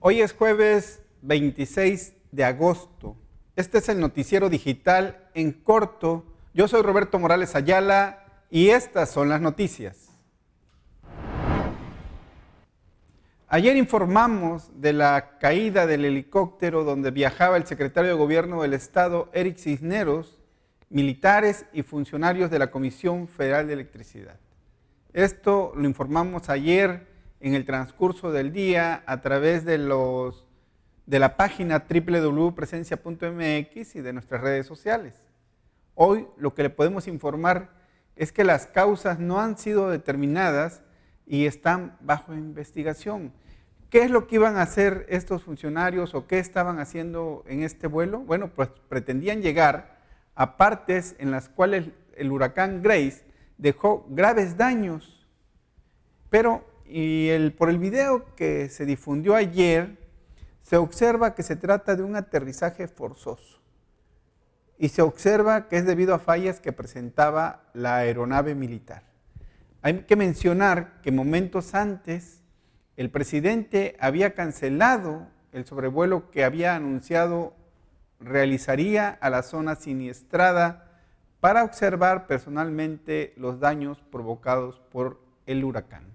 Hoy es jueves 26 de agosto. Este es el noticiero digital en corto. Yo soy Roberto Morales Ayala y estas son las noticias. Ayer informamos de la caída del helicóptero donde viajaba el secretario de Gobierno del Estado, Eric Cisneros, militares y funcionarios de la Comisión Federal de Electricidad. Esto lo informamos ayer en el transcurso del día a través de la página www.presencia.mx y de nuestras redes sociales. Hoy lo que le podemos informar es que las causas no han sido determinadas y están bajo investigación. ¿Qué es lo que iban a hacer estos funcionarios o qué estaban haciendo en este vuelo? Bueno, pues pretendían llegar a partes en las cuales el huracán Grace dejó graves daños, pero por el video que se difundió ayer, se observa que se trata de un aterrizaje forzoso y se observa que es debido a fallas que presentaba la aeronave militar. Hay que mencionar que momentos antes el presidente había cancelado el sobrevuelo que había anunciado realizaría a la zona siniestrada para observar personalmente los daños provocados por el huracán.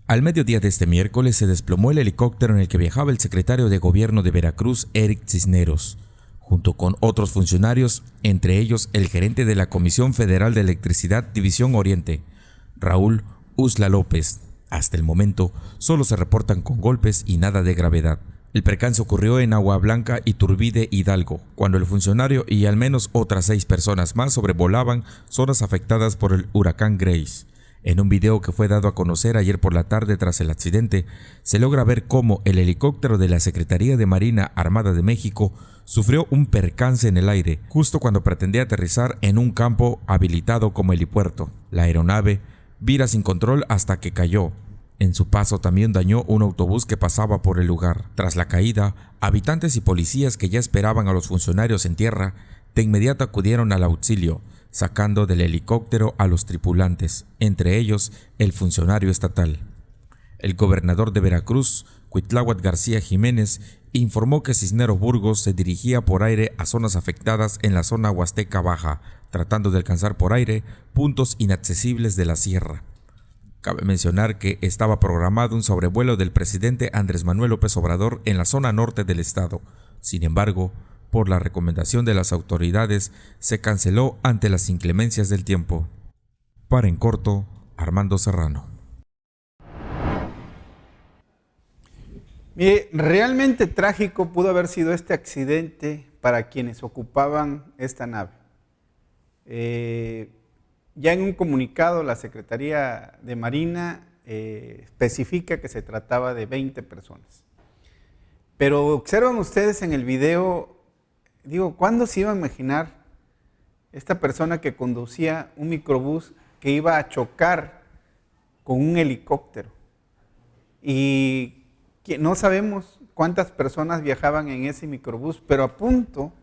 Al mediodía de este miércoles se desplomó el helicóptero en el que viajaba el secretario de Gobierno de Veracruz, Eric Cisneros, junto con otros funcionarios, entre ellos el gerente de la Comisión Federal de Electricidad División Oriente, Raúl Usla López. Hasta el momento solo se reportan con golpes y nada de gravedad. El percance ocurrió en Agua Blanca, Iturbide, Hidalgo, cuando el funcionario y al menos otras 6 personas más sobrevolaban zonas afectadas por el huracán Grace. En un video que fue dado a conocer ayer por la tarde tras el accidente, se logra ver cómo el helicóptero de la Secretaría de Marina Armada de México sufrió un percance en el aire, justo cuando pretendía aterrizar en un campo habilitado como helipuerto. La aeronave vira sin control hasta que cayó. En su paso también dañó un autobús que pasaba por el lugar. Tras la caída, habitantes y policías que ya esperaban a los funcionarios en tierra, de inmediato acudieron al auxilio, sacando del helicóptero a los tripulantes, entre ellos el funcionario estatal. El gobernador de Veracruz, Cuitláhuac García Jiménez, informó que Cisneros Burgos se dirigía por aire a zonas afectadas en la zona Huasteca Baja, tratando de alcanzar por aire puntos inaccesibles de la sierra. Cabe mencionar que estaba programado un sobrevuelo del presidente Andrés Manuel López Obrador en la zona norte del estado. Sin embargo, por la recomendación de las autoridades, se canceló ante las inclemencias del tiempo. Para En Corto, Armando Serrano. Mire, realmente trágico pudo haber sido este accidente para quienes ocupaban esta nave. Ya en un comunicado, la Secretaría de Marina especifica que se trataba de 20 personas. Pero observan ustedes en el video. Digo, ¿cuándo se iba a imaginar esta persona que conducía un microbús que iba a chocar con un helicóptero? Y que no sabemos cuántas personas viajaban en ese microbús, pero a punto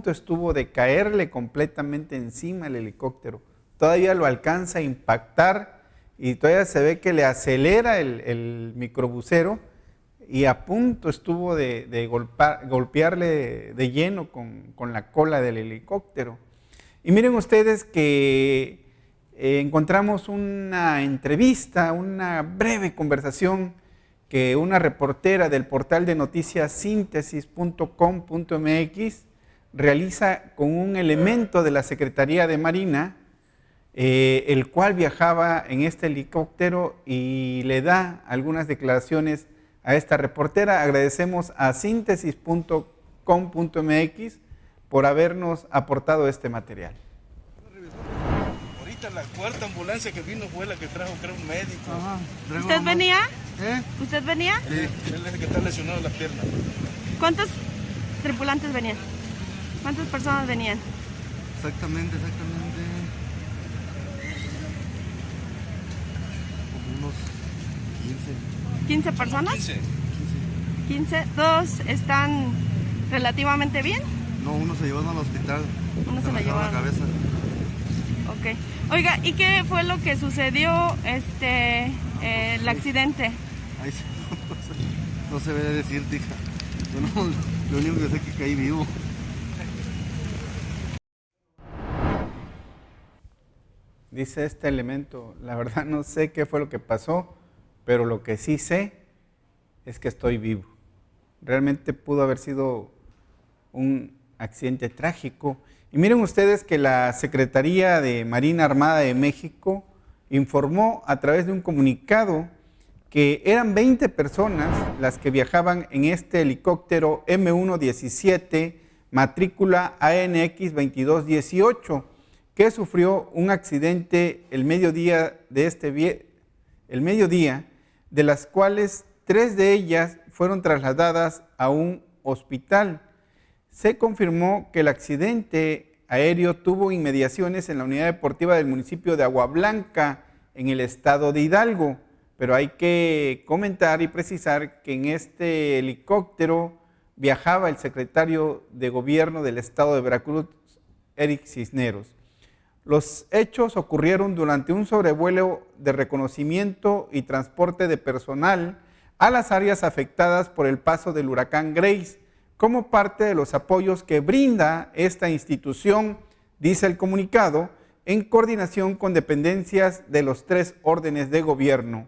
estuvo de caerle completamente encima el helicóptero. Todavía lo alcanza a impactar y todavía se ve que le acelera el microbusero y a punto estuvo de golpearle de lleno con la cola del helicóptero. Y miren ustedes que encontramos una entrevista, una breve conversación que una reportera del portal de noticias síntesis.com.mx realiza con un elemento de la Secretaría de Marina, el cual viajaba en este helicóptero y le da algunas declaraciones a esta reportera. Agradecemos a síntesis.com.mx por habernos aportado este material. Ahorita la cuarta ambulancia que vino fue la que trajo, creo, un médico. Ajá. ¿Usted venía? ¿Eh? ¿Usted venía? Sí, él es el que está lesionado la pierna. ¿Cuántos tripulantes venían? ¿Cuántas personas venían? Exactamente. Como unos 15. ¿15 personas? 15. 15. ¿Dos están relativamente bien? No, uno se llevó al hospital. Uno se le lo rajaron la llevaron. cabeza. Ok. Oiga, ¿y qué fue lo que sucedió el accidente? Ahí sí, no se ve decir, hija. Yo no, lo único que sé es que caí vivo. Dice este elemento, la verdad no sé qué fue lo que pasó, pero lo que sí sé es que estoy vivo. Realmente pudo haber sido un accidente trágico. Y miren ustedes que la Secretaría de Marina Armada de México informó a través de un comunicado que eran 20 personas las que viajaban en este helicóptero M117, matrícula ANX 2218, que sufrió un accidente el mediodía, de las cuales 3 de ellas fueron trasladadas a un hospital. Se confirmó que el accidente aéreo tuvo inmediaciones en la unidad deportiva del municipio de Agua Blanca, en el estado de Hidalgo, pero hay que comentar y precisar que en este helicóptero viajaba el secretario de Gobierno del estado de Veracruz, Eric Cisneros. Los hechos ocurrieron durante un sobrevuelo de reconocimiento y transporte de personal a las áreas afectadas por el paso del huracán Grace, como parte de los apoyos que brinda esta institución, dice el comunicado, en coordinación con dependencias de los 3 órdenes de gobierno.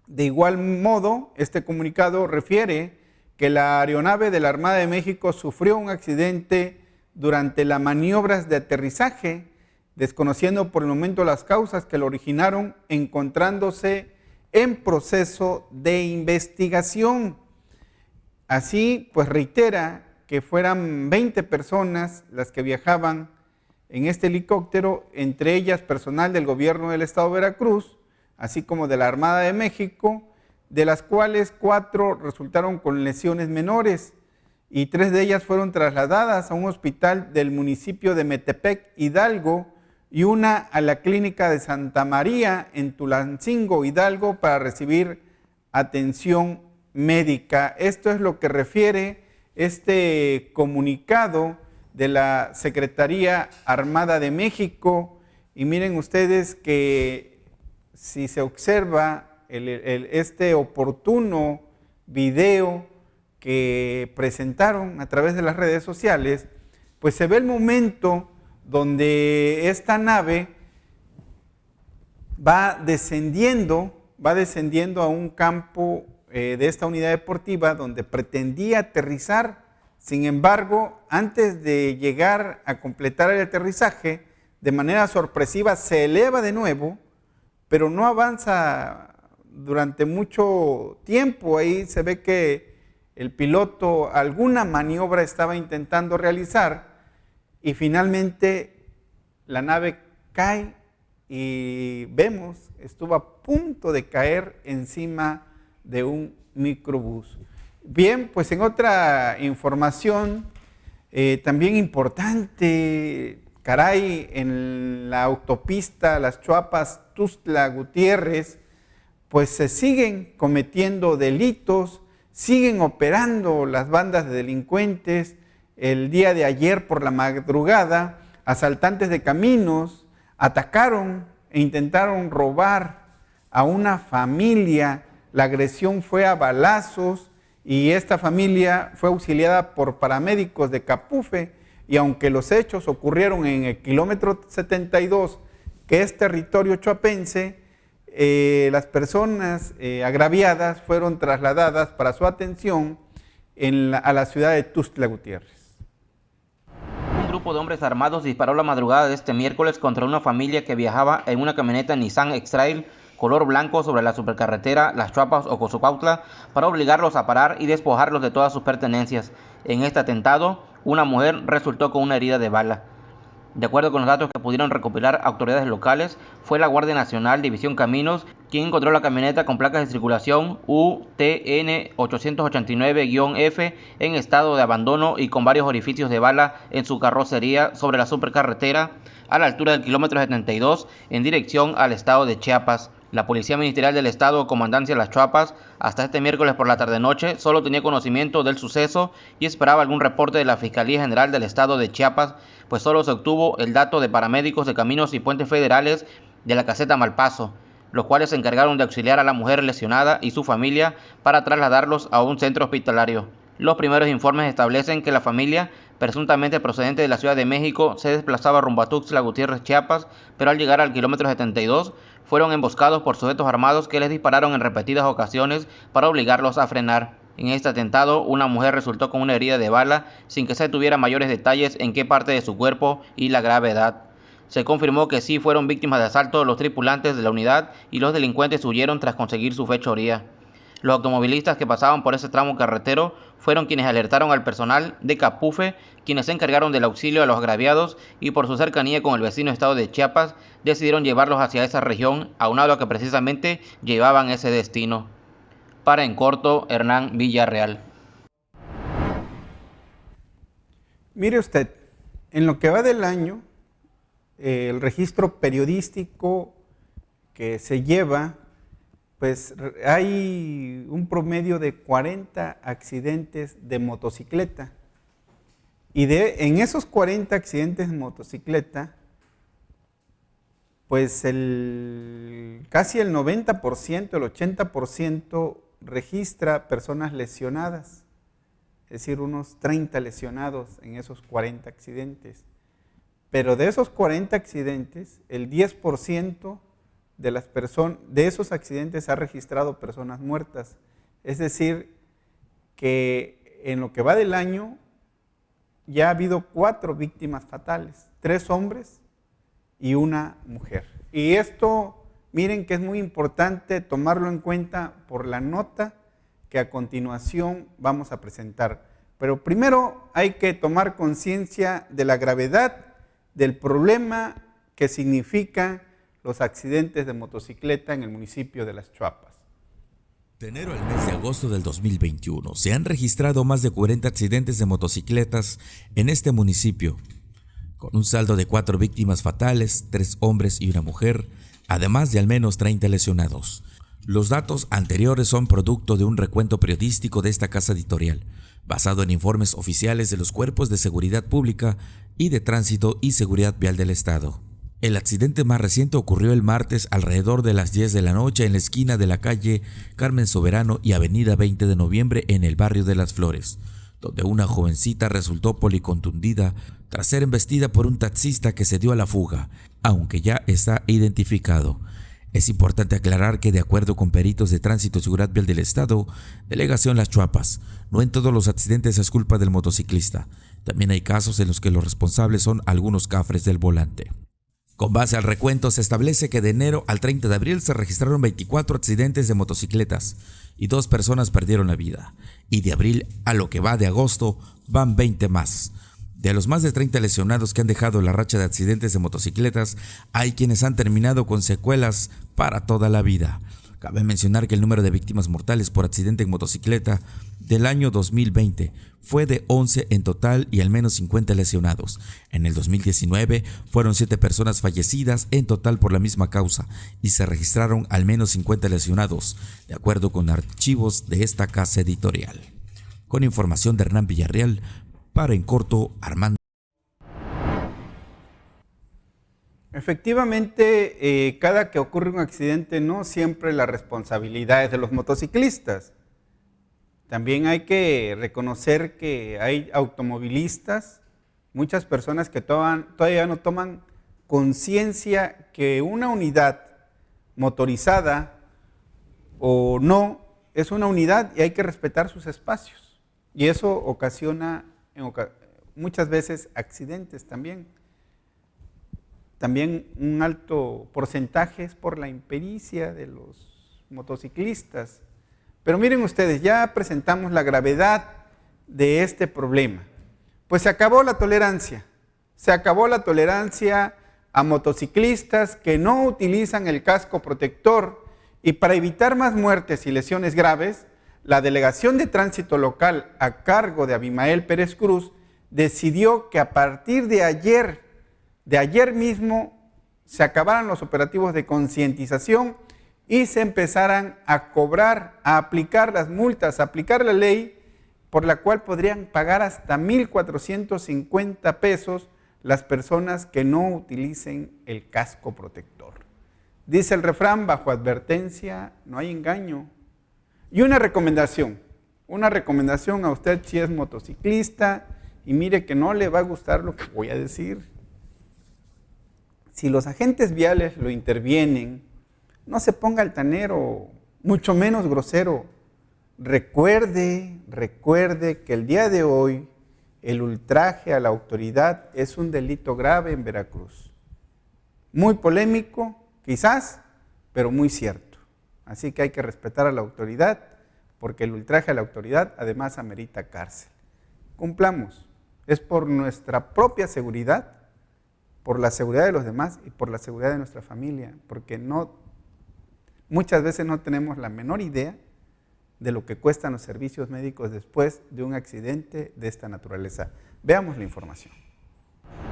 De igual modo, este comunicado refiere que la aeronave de la Armada de México sufrió un accidente durante las maniobras de aterrizaje, desconociendo por el momento las causas que lo originaron, encontrándose en proceso de investigación. Así, pues reitera que fueran 20 personas las que viajaban en este helicóptero, entre ellas personal del gobierno del estado de Veracruz, así como de la Armada de México, de las cuales 4 resultaron con lesiones menores y 3 de ellas fueron trasladadas a un hospital del municipio de Metepec, Hidalgo, y una a la clínica de Santa María en Tulancingo, Hidalgo, para recibir atención médica. Esto es lo que refiere este comunicado de la Secretaría Armada de México. Y miren ustedes que si se observa este oportuno video que presentaron a través de las redes sociales, pues se ve el momento donde esta nave va descendiendo a un campo de esta unidad deportiva donde pretendía aterrizar. Sin embargo, antes de llegar a completar el aterrizaje, de manera sorpresiva se eleva de nuevo, pero no avanza durante mucho tiempo. Ahí se ve que el piloto alguna maniobra estaba intentando realizar y finalmente la nave cae y vemos, estuvo a punto de caer encima de un microbús. Bien, pues en otra información también importante, caray, en la autopista Las Chuapas-Tuxtla-Gutiérrez, pues se siguen cometiendo delitos, siguen operando las bandas de delincuentes. El día de ayer por la madrugada, asaltantes de caminos atacaron e intentaron robar a una familia. La agresión fue a balazos y esta familia fue auxiliada por paramédicos de Capufe, y aunque los hechos ocurrieron en el kilómetro 72, que es territorio chuapense, las personas agraviadas fueron trasladadas para su atención a la ciudad de Tuxtla Gutiérrez. Un grupo de hombres armados disparó la madrugada de este miércoles contra una familia que viajaba en una camioneta Nissan X-Trail color blanco sobre la supercarretera Las Chuapas o Cozocautla para obligarlos a parar y despojarlos de todas sus pertenencias. En este atentado, una mujer resultó con una herida de bala. De acuerdo con los datos que pudieron recopilar autoridades locales, fue la Guardia Nacional División Caminos quien encontró la camioneta con placas de circulación UTN 889-F en estado de abandono y con varios orificios de bala en su carrocería sobre la supercarretera a la altura del kilómetro 72 en dirección al estado de Chiapas. La Policía Ministerial del Estado, Comandancia Las Chuapas, hasta este miércoles por la tarde-noche solo tenía conocimiento del suceso y esperaba algún reporte de la Fiscalía General del Estado de Chiapas, pues solo se obtuvo el dato de paramédicos de Caminos y Puentes Federales de la caseta Malpaso, los cuales se encargaron de auxiliar a la mujer lesionada y su familia para trasladarlos a un centro hospitalario. Los primeros informes establecen que la familia, presuntamente procedente de la Ciudad de México, se desplazaba rumbo a Tuxtla Gutiérrez, Chiapas, pero al llegar al kilómetro 72, fueron emboscados por sujetos armados que les dispararon en repetidas ocasiones para obligarlos a frenar. En este atentado, una mujer resultó con una herida de bala sin que se tuviera mayores detalles en qué parte de su cuerpo y la gravedad. Se confirmó que sí fueron víctimas de asalto los tripulantes de la unidad y los delincuentes huyeron tras conseguir su fechoría. Los automovilistas que pasaban por ese tramo carretero fueron quienes alertaron al personal de Capufe, quienes se encargaron del auxilio a los agraviados y por su cercanía con el vecino estado de Chiapas, decidieron llevarlos hacia esa región, aunado a que precisamente llevaban ese destino. Para En Corto, Hernán Villarreal. Mire usted, en lo que va del año, el registro periodístico que se lleva, pues hay un promedio de 40 accidentes de motocicleta. Y en esos 40 accidentes de motocicleta, pues casi el 90%, el 80% registra personas lesionadas. Es decir, unos 30 lesionados en esos 40 accidentes. Pero de esos 40 accidentes, el 10% de esos accidentes ha registrado personas muertas. Es decir, que en lo que va del año ya ha habido 4 víctimas fatales, 3 hombres y una mujer. Y esto, miren que es muy importante tomarlo en cuenta por la nota que a continuación vamos a presentar. Pero primero hay que tomar conciencia de la gravedad del problema que significa los accidentes de motocicleta en el municipio de Las Chuapas. De enero al mes de agosto del 2021 se han registrado más de 40 accidentes de motocicletas en este municipio, con un saldo de 4 víctimas fatales, 3 hombres y una mujer, además de al menos 30 lesionados. Los datos anteriores son producto de un recuento periodístico de esta casa editorial, basado en informes oficiales de los cuerpos de seguridad pública y de tránsito y seguridad vial del estado. El accidente más reciente ocurrió el martes alrededor de las 10 de la noche en la esquina de la calle Carmen Soberano y avenida 20 de noviembre en el barrio de Las Flores, donde una jovencita resultó policontundida tras ser embestida por un taxista que se dio a la fuga, aunque ya está identificado. Es importante aclarar que de acuerdo con peritos de tránsito y seguridad vial del estado, Delegación Las Chuapas, no en todos los accidentes es culpa del motociclista. También hay casos en los que los responsables son algunos cafres del volante. Con base al recuento se establece que de enero al 30 de abril se registraron 24 accidentes de motocicletas y 2 personas perdieron la vida. Y de abril a lo que va de agosto van 20 más. De los más de 30 lesionados que han dejado la racha de accidentes de motocicletas, hay quienes han terminado con secuelas para toda la vida. Cabe mencionar que el número de víctimas mortales por accidente en motocicleta del año 2020 fue de 11 en total y al menos 50 lesionados. En el 2019 fueron 7 personas fallecidas en total por la misma causa y se registraron al menos 50 lesionados, de acuerdo con archivos de esta casa editorial. Con información de Hernán Villarreal, para En Corto, Armando. Efectivamente, cada que ocurre un accidente, no siempre la responsabilidad es de los motociclistas. También hay que reconocer que hay automovilistas, muchas personas que todavía no toman conciencia que una unidad motorizada o no es una unidad y hay que respetar sus espacios. Y eso ocasiona muchas veces accidentes también. También un alto porcentaje es por la impericia de los motociclistas. Pero miren ustedes, ya presentamos la gravedad de este problema. Pues se acabó la tolerancia. Se acabó la tolerancia a motociclistas que no utilizan el casco protector, y para evitar más muertes y lesiones graves, la Delegación de Tránsito Local a cargo de Abimael Pérez Cruz decidió que a partir de ayer mismo, se acabaran los operativos de concientización y se empezaran a cobrar, a aplicar las multas, a aplicar la ley por la cual podrían pagar hasta 1,450 pesos las personas que no utilicen el casco protector. Dice el refrán, bajo advertencia no hay engaño. Y una recomendación a usted si es motociclista y mire que no le va a gustar lo que voy a decir. Si los agentes viales lo intervienen, no se ponga altanero, mucho menos grosero. Recuerde que el día de hoy el ultraje a la autoridad es un delito grave en Veracruz. Muy polémico, quizás, pero muy cierto. Así que hay que respetar a la autoridad, porque el ultraje a la autoridad además amerita cárcel. Cumplamos, es por nuestra propia seguridad, por la seguridad de los demás y por la seguridad de nuestra familia, porque muchas veces no tenemos la menor idea de lo que cuestan los servicios médicos después de un accidente de esta naturaleza. Veamos la información.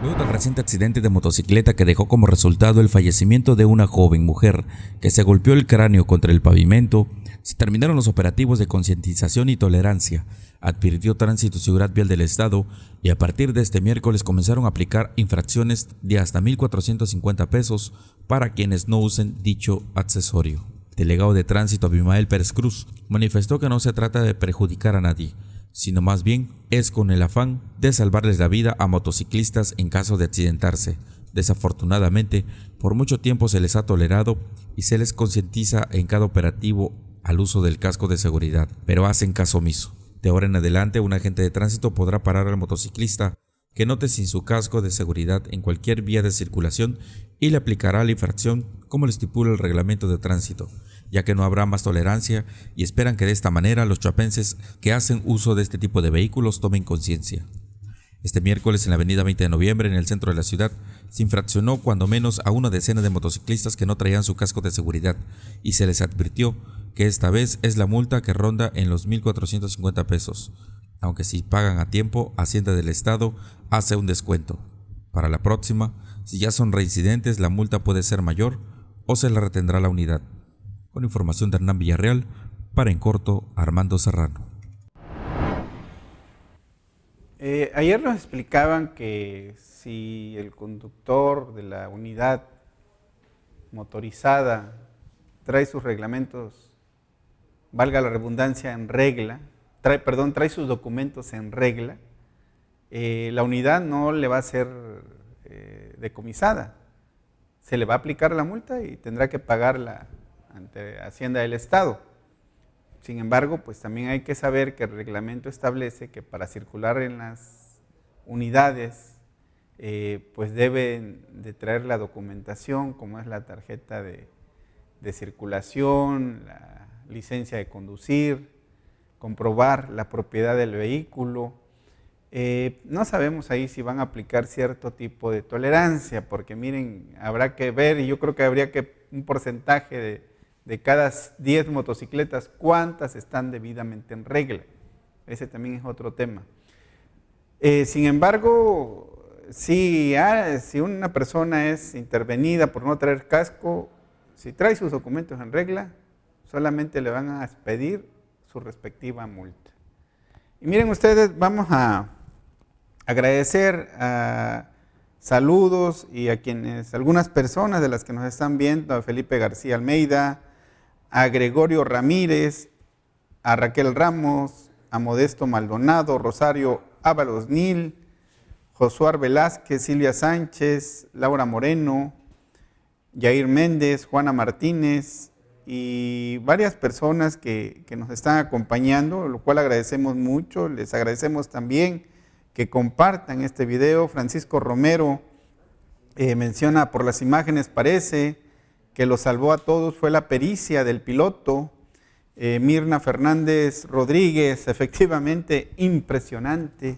Luego del reciente accidente de motocicleta que dejó como resultado el fallecimiento de una joven mujer que se golpeó el cráneo contra el pavimento, se terminaron los operativos de concientización y tolerancia, advirtió Tránsito y Seguridad Vial del Estado, y a partir de este miércoles comenzaron a aplicar infracciones de hasta 1,450 pesos para quienes no usen dicho accesorio. Delegado de Tránsito Abimael Pérez Cruz manifestó que no se trata de perjudicar a nadie, sino más bien es con el afán de salvarles la vida a motociclistas en caso de accidentarse. Desafortunadamente, por mucho tiempo se les ha tolerado y se les concientiza en cada operativo al uso del casco de seguridad, pero hacen caso omiso. De ahora en adelante, un agente de tránsito podrá parar al motociclista que note sin su casco de seguridad en cualquier vía de circulación y le aplicará la infracción como lo estipula el reglamento de tránsito, ya que no habrá más tolerancia y esperan que de esta manera los chiapenses que hacen uso de este tipo de vehículos tomen conciencia. Este miércoles en la avenida 20 de noviembre, en el centro de la ciudad, se infraccionó cuando menos a una decena de motociclistas que no traían su casco de seguridad y se les advirtió que esta vez es la multa que ronda en los 1,450 pesos, aunque si pagan a tiempo, Hacienda del Estado hace un descuento. Para la próxima, si ya son reincidentes, la multa puede ser mayor o se la retendrá la unidad. Con información de Hernán Villarreal, para En Corto, Armando Serrano. Ayer nos explicaban que si el conductor de la unidad motorizada trae sus reglamentos, valga la redundancia, en regla, trae sus documentos en regla, la unidad no le va a ser decomisada. Se le va a aplicar la multa y tendrá que pagarla ante Hacienda del Estado. Sin embargo, pues también hay que saber que el reglamento establece que para circular en las unidades, pues deben de traer la documentación, como es la tarjeta de circulación, la licencia de conducir, comprobar la propiedad del vehículo. No sabemos ahí si van a aplicar cierto tipo de tolerancia, porque miren, habrá que ver, y yo creo que habría que un porcentaje de cada 10 motocicletas, cuántas están debidamente en regla. Ese también es otro tema. Sin embargo, si una persona es intervenida por no traer casco, si trae sus documentos en regla, solamente le van a expedir su respectiva multa. Y miren ustedes, vamos a agradecer a saludos y a algunas personas de las que nos están viendo, a Felipe García Almeida, a Gregorio Ramírez, a Raquel Ramos, a Modesto Maldonado, Rosario Ábalos Nil, Josué Velázquez, Silvia Sánchez, Laura Moreno, Yair Méndez, Juana Martínez y varias personas que nos están acompañando, lo cual agradecemos mucho. Les agradecemos también que compartan este video. Francisco Romero menciona, por las imágenes parece que lo salvó a todos fue la pericia del piloto. Mirna Fernández Rodríguez, efectivamente impresionante,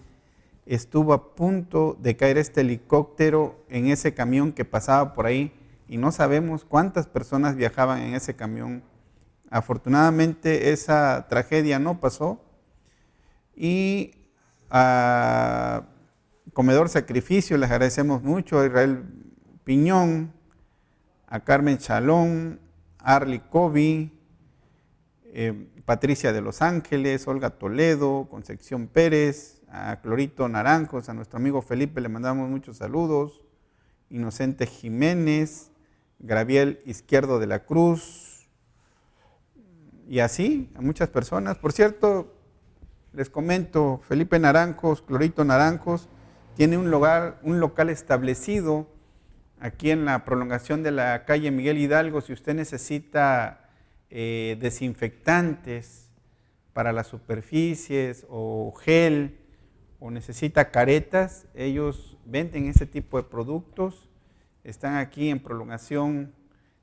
estuvo a punto de caer este helicóptero en ese camión que pasaba por ahí y no sabemos cuántas personas viajaban en ese camión. Afortunadamente esa tragedia no pasó. Y a Comedor Sacrificio les agradecemos mucho, a Israel Piñón, a Carmen Chalón, Arly Cobi, Patricia de Los Ángeles, Olga Toledo, Concepción Pérez, a Clorito Naranjos, a nuestro amigo Felipe le mandamos muchos saludos, Inocente Jiménez, Graviel Izquierdo de la Cruz, y así a muchas personas. Por cierto, les comento, Felipe Naranjos, Clorito Naranjos, tiene un local establecido aquí en la prolongación de la calle Miguel Hidalgo. Si usted necesita desinfectantes para las superficies o gel o necesita caretas, ellos venden ese tipo de productos. Están aquí en prolongación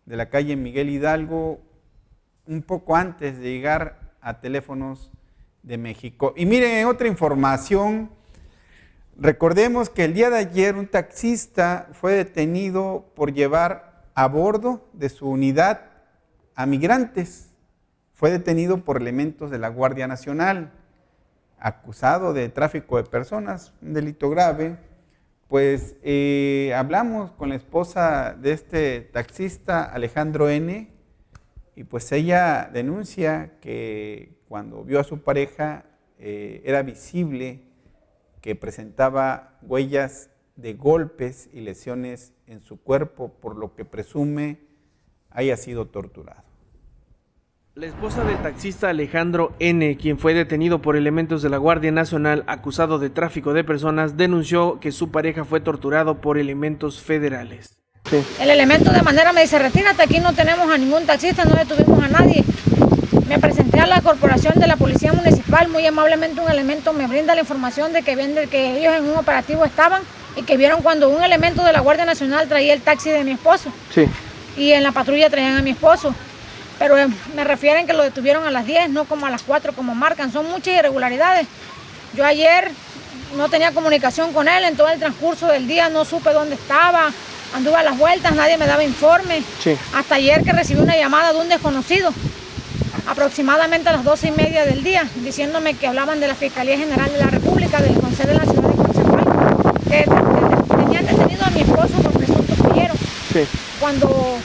de la calle Miguel Hidalgo, un poco antes de llegar a Teléfonos de México. Y miren, otra información, recordemos que el día de ayer un taxista fue detenido por llevar a bordo de su unidad a migrantes. Fue detenido por elementos de la Guardia Nacional, acusado de tráfico de personas, un delito grave. Pues hablamos con la esposa de este taxista, Alejandro N., y pues ella denuncia que cuando vio a su pareja era visible que presentaba huellas de golpes y lesiones en su cuerpo, por lo que presume haya sido torturado. La esposa del taxista Alejandro N., quien fue detenido por elementos de la Guardia Nacional acusado de tráfico de personas, denunció que su pareja fue torturado por elementos federales. Sí. El elemento de manera me dice, retírate, aquí no tenemos a ningún taxista, no detuvimos a nadie. Me presenté a la corporación de la policía municipal, muy amablemente un elemento me brinda la información de que ellos en un operativo estaban y que vieron cuando un elemento de la Guardia Nacional traía el taxi de mi esposo. Sí. Y en la patrulla traían a mi esposo. Pero me refieren que lo detuvieron a las 10, no como a las 4 como marcan. Son muchas irregularidades. Yo ayer no tenía comunicación con él, en todo el transcurso del día no supe dónde estaba, anduve a las vueltas, nadie me daba informe. Sí. Hasta ayer que recibí una llamada de un desconocido, aproximadamente a las 12:30 del día, diciéndome que hablaban de la Fiscalía General de la República, del Consejo de la Ciudad de Coatzacoalcos, que tenían detenido a mi esposo por presunto pollero. Sí. Cuando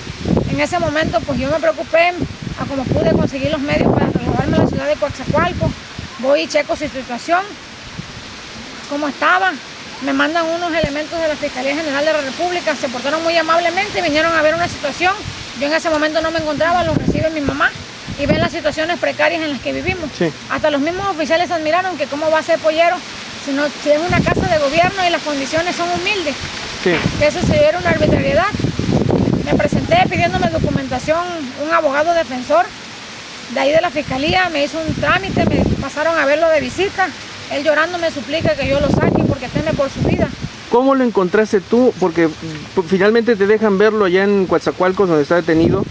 en ese momento pues yo me preocupé a cómo pude conseguir los medios para trasladarme a la ciudad de Coatzacoalcos. Voy y checo su situación, cómo estaba. Me mandan unos elementos de la Fiscalía General de la República, se portaron muy amablemente, vinieron a ver una situación. Yo en ese momento no me encontraba, los recibe mi mamá y ven las situaciones precarias en las que vivimos. Sí. Hasta los mismos oficiales admiraron que cómo va a ser pollero si es una casa de gobierno y las condiciones son humildes. Sí. Que eso se era una arbitrariedad. Me presenté pidiéndome documentación, un abogado defensor de ahí de la Fiscalía me hizo un trámite, me pasaron a verlo de visita. Él llorando me suplica que yo lo saque porque teme por su vida. ¿Cómo lo encontraste tú? Porque finalmente te dejan verlo allá en Coatzacoalcos donde está detenido.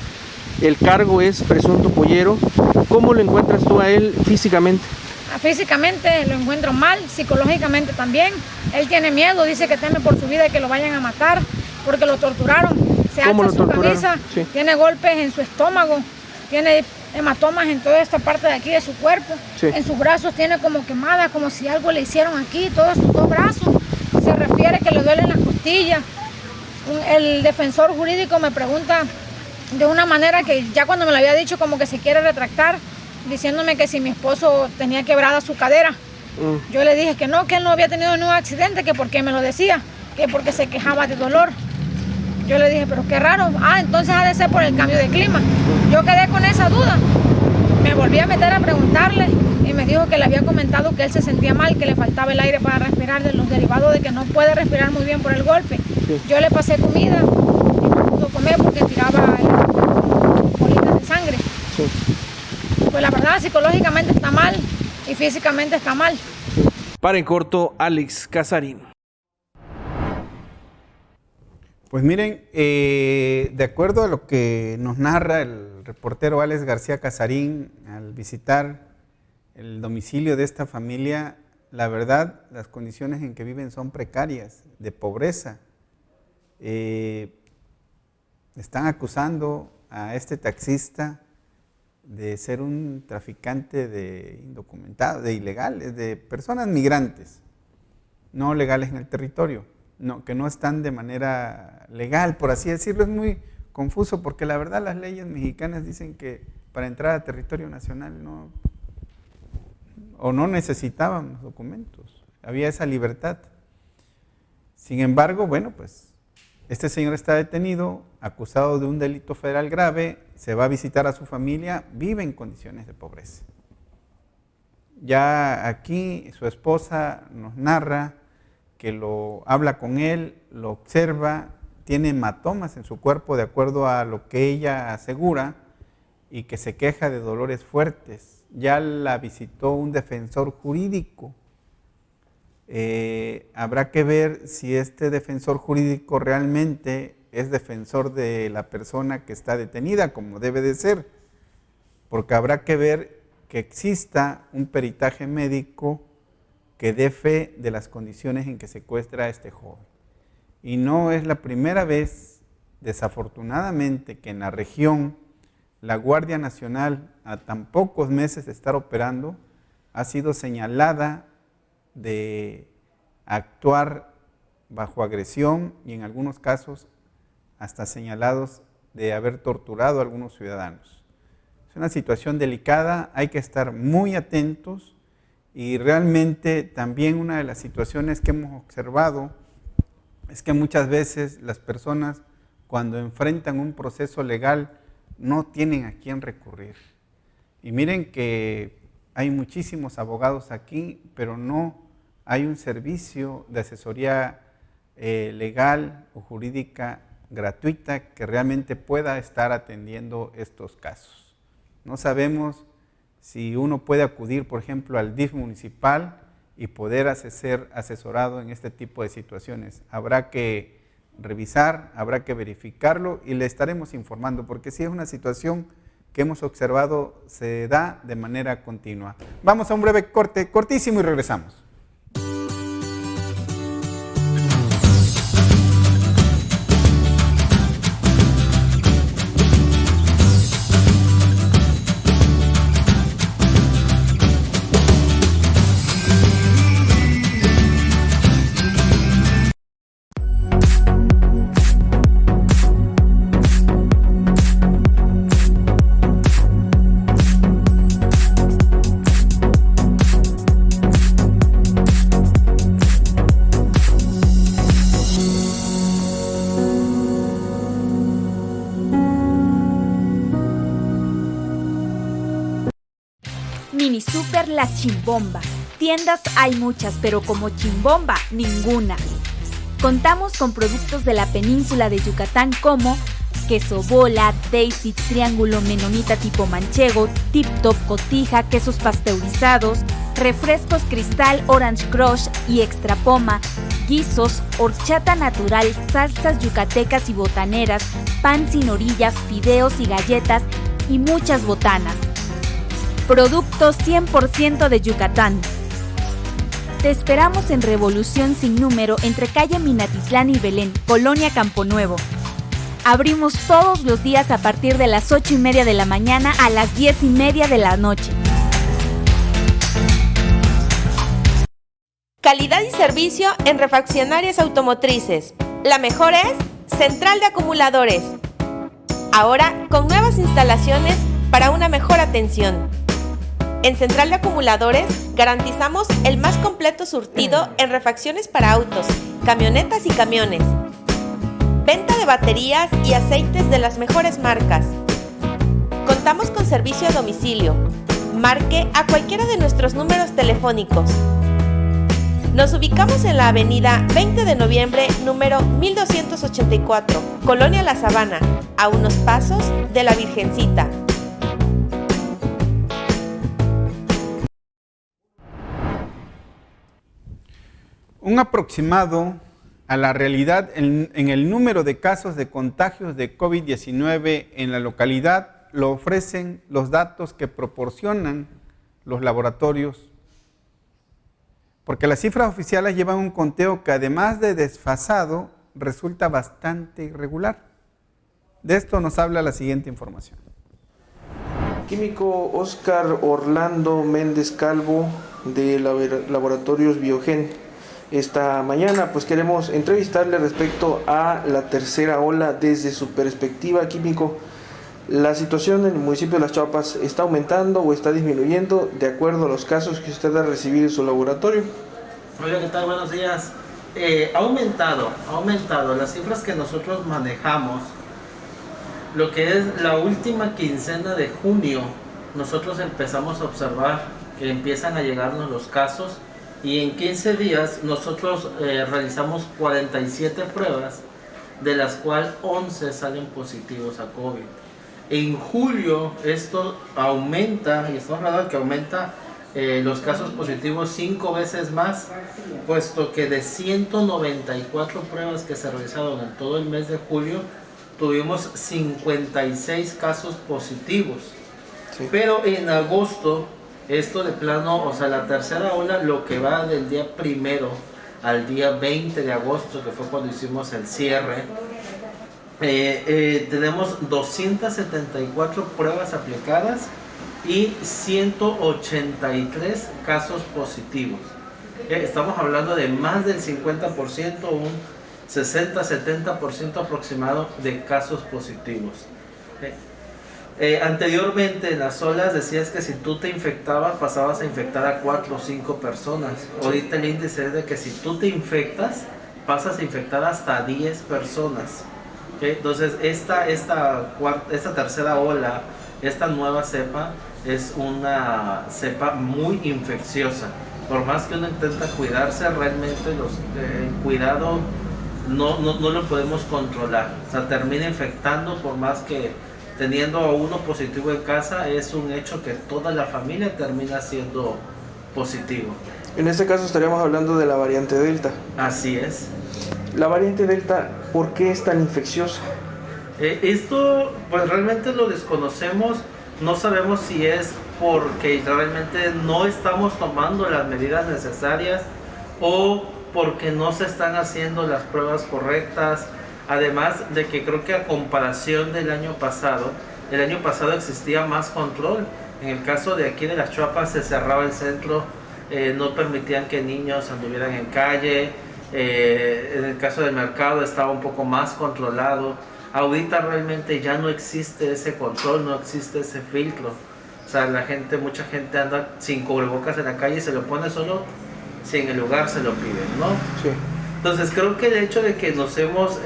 El cargo es presunto pollero. ¿Cómo lo encuentras tú a él físicamente? Físicamente lo encuentro mal, psicológicamente también. Él tiene miedo, dice que teme por su vida y que lo vayan a matar porque lo torturaron. Se alza su camisa, sí. Tiene golpes en su estómago, tiene hematomas en toda esta parte de aquí de su cuerpo. Sí. En sus brazos tiene como quemadas, como si algo le hicieron aquí, todos sus dos brazos. Se refiere que le duelen las costillas. El defensor jurídico me pregunta de una manera que ya cuando me lo había dicho como que se quiere retractar, diciéndome que si mi esposo tenía quebrada su cadera. Yo le dije que no, que él no había tenido ningún accidente, que por qué me lo decía, que porque se quejaba de dolor. Yo le dije, pero qué raro. Entonces ha de ser por el cambio de clima. Yo quedé con esa duda. Me volví a meter a preguntarle y me dijo que le había comentado que él se sentía mal, que le faltaba el aire para respirar, de los derivados de que no puede respirar muy bien por el golpe. Sí. Yo le pasé comida y no pudo comer porque tiraba bolitas de sangre. Sí. Pues la verdad, psicológicamente está mal y físicamente está mal. Para En Corto, Alex Casarín. Pues miren, de acuerdo a lo que nos narra el reportero Alex García Casarín al visitar el domicilio de esta familia, la verdad, las condiciones en que viven son precarias, de pobreza. Están acusando a este taxista de ser un traficante de indocumentados, de ilegales, de personas migrantes, no legales en el territorio. No, que no están de manera legal, por así decirlo. Es muy confuso porque la verdad las leyes mexicanas dicen que para entrar a territorio nacional no necesitaban documentos, había esa libertad. Sin embargo, bueno, pues este señor está detenido, acusado de un delito federal grave, se va a visitar a su familia, vive en condiciones de pobreza. Ya aquí su esposa nos narra que habla con él, lo observa, tiene hematomas en su cuerpo de acuerdo a lo que ella asegura y que se queja de dolores fuertes. Ya la visitó un defensor jurídico. Habrá que ver si este defensor jurídico realmente es defensor de la persona que está detenida, como debe de ser, porque habrá que ver que exista un peritaje médico que dé fe de las condiciones en que secuestra a este joven. Y no es la primera vez, desafortunadamente, que en la región la Guardia Nacional, a tan pocos meses de estar operando, ha sido señalada de actuar bajo agresión y en algunos casos hasta señalados de haber torturado a algunos ciudadanos. Es una situación delicada, hay que estar muy atentos. Y realmente también una de las situaciones que hemos observado es que muchas veces las personas cuando enfrentan un proceso legal no tienen a quién recurrir. Y miren que hay muchísimos abogados aquí, pero no hay un servicio de asesoría legal o jurídica gratuita que realmente pueda estar atendiendo estos casos. No sabemos si uno puede acudir, por ejemplo, al DIF municipal y poder ser asesorado en este tipo de situaciones. Habrá que revisar, habrá que verificarlo y le estaremos informando, porque sí es una situación que hemos observado se da de manera continua. Vamos a un breve corte, cortísimo, y regresamos. Mini Super La Chimbomba. Tiendas hay muchas, pero como Chimbomba, ninguna. Contamos con productos de la península de Yucatán como queso bola, Daisy, triángulo, menonita tipo manchego, Tip Top, cotija, quesos pasteurizados, refrescos Cristal, Orange Crush y Extra Poma, guisos, horchata natural, salsas yucatecas y botaneras, pan sin orilla, fideos y galletas y muchas botanas. Productos 100% de Yucatán. Te esperamos en Revolución Sin Número entre calle Minatitlán y Belén, Colonia Campo Nuevo. Abrimos todos los días a partir de las 8:30 de la mañana a las 10:30 de la noche. Calidad y servicio en refaccionarias automotrices. La mejor es Central de Acumuladores. Ahora con nuevas instalaciones para una mejor atención. En Central de Acumuladores garantizamos el más completo surtido en refacciones para autos, camionetas y camiones. Venta de baterías y aceites de las mejores marcas. Contamos con servicio a domicilio. Marque a cualquiera de nuestros números telefónicos. Nos ubicamos en la avenida 20 de noviembre, número 1284, Colonia La Sabana, a unos pasos de la Virgencita. Un aproximado a la realidad en el número de casos de contagios de COVID-19 en la localidad lo ofrecen los datos que proporcionan los laboratorios, porque las cifras oficiales llevan un conteo que además de desfasado resulta bastante irregular. De esto nos habla la siguiente información. Químico Oscar Orlando Méndez Calvo de Laboratorios Biogen. Esta mañana pues queremos entrevistarle respecto a la tercera ola desde su perspectiva, químico. ¿La situación en el municipio de Las Chapas está aumentando o está disminuyendo de acuerdo a los casos que usted ha recibido en su laboratorio? Hola, ¿qué tal? Buenos días. Ha aumentado las cifras que nosotros manejamos. Lo que es la última quincena de junio, nosotros empezamos a observar que empiezan a llegarnos los casos y en 15 días nosotros realizamos 47 pruebas, de las cuales 11 salen positivos a COVID. En julio esto aumenta, y estamos hablando de que aumenta los casos positivos 5 veces más, puesto que de 194 pruebas que se realizaron en todo el mes de julio, tuvimos 56 casos positivos. Sí. Pero en agosto, esto de plano, o sea, la tercera ola, lo que va del día 1 al día 20 de agosto, que fue cuando hicimos el cierre, tenemos 274 pruebas aplicadas y 183 casos positivos. Estamos hablando de más del 50%, un 60-70% aproximado de casos positivos. Anteriormente en las olas decías que si tú te infectabas pasabas a infectar a 4 o 5 personas. Ahorita el índice es de que si tú te infectas pasas a infectar hasta 10 personas. Entonces esta tercera ola, esta nueva cepa es una cepa muy infecciosa. Por más que uno intenta cuidarse, realmente el cuidado no lo podemos controlar. O sea, termina infectando, por más que teniendo a uno positivo en casa, es un hecho que toda la familia termina siendo positivo. En este caso estaríamos hablando de la variante Delta. Así es. La variante Delta, ¿por qué es tan infecciosa? Esto pues realmente lo desconocemos, no sabemos si es porque realmente no estamos tomando las medidas necesarias o porque no se están haciendo las pruebas correctas. Además de que creo que a comparación del año pasado, el año pasado existía más control. En el caso de aquí de Las Chapas se cerraba el centro, no permitían que niños anduvieran en calle. En el caso del mercado estaba un poco más controlado. Ahorita realmente ya no existe ese control, no existe ese filtro. O sea, mucha gente anda sin cubrebocas en la calle y se lo pone solo si en el lugar se lo piden, ¿no? Sí. Entonces creo que el hecho de que nos hemos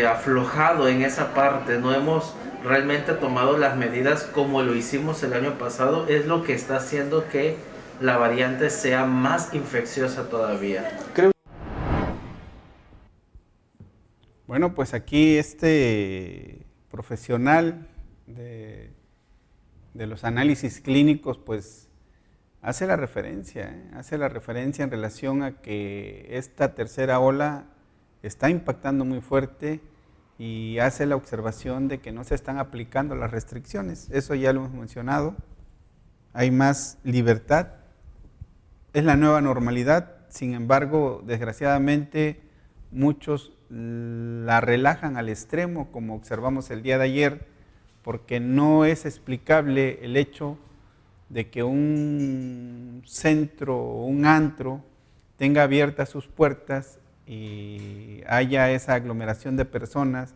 aflojado en esa parte, no hemos realmente tomado las medidas como lo hicimos el año pasado, es lo que está haciendo que la variante sea más infecciosa todavía. Bueno, pues aquí este profesional de los análisis clínicos pues hace la referencia en relación a que esta tercera ola está impactando muy fuerte y hace la observación de que no se están aplicando las restricciones. Eso ya lo hemos mencionado. Hay más libertad. Es la nueva normalidad. Sin embargo, desgraciadamente, muchos la relajan al extremo, como observamos el día de ayer, porque no es explicable el hecho de que un centro o un antro tenga abiertas sus puertas y haya esa aglomeración de personas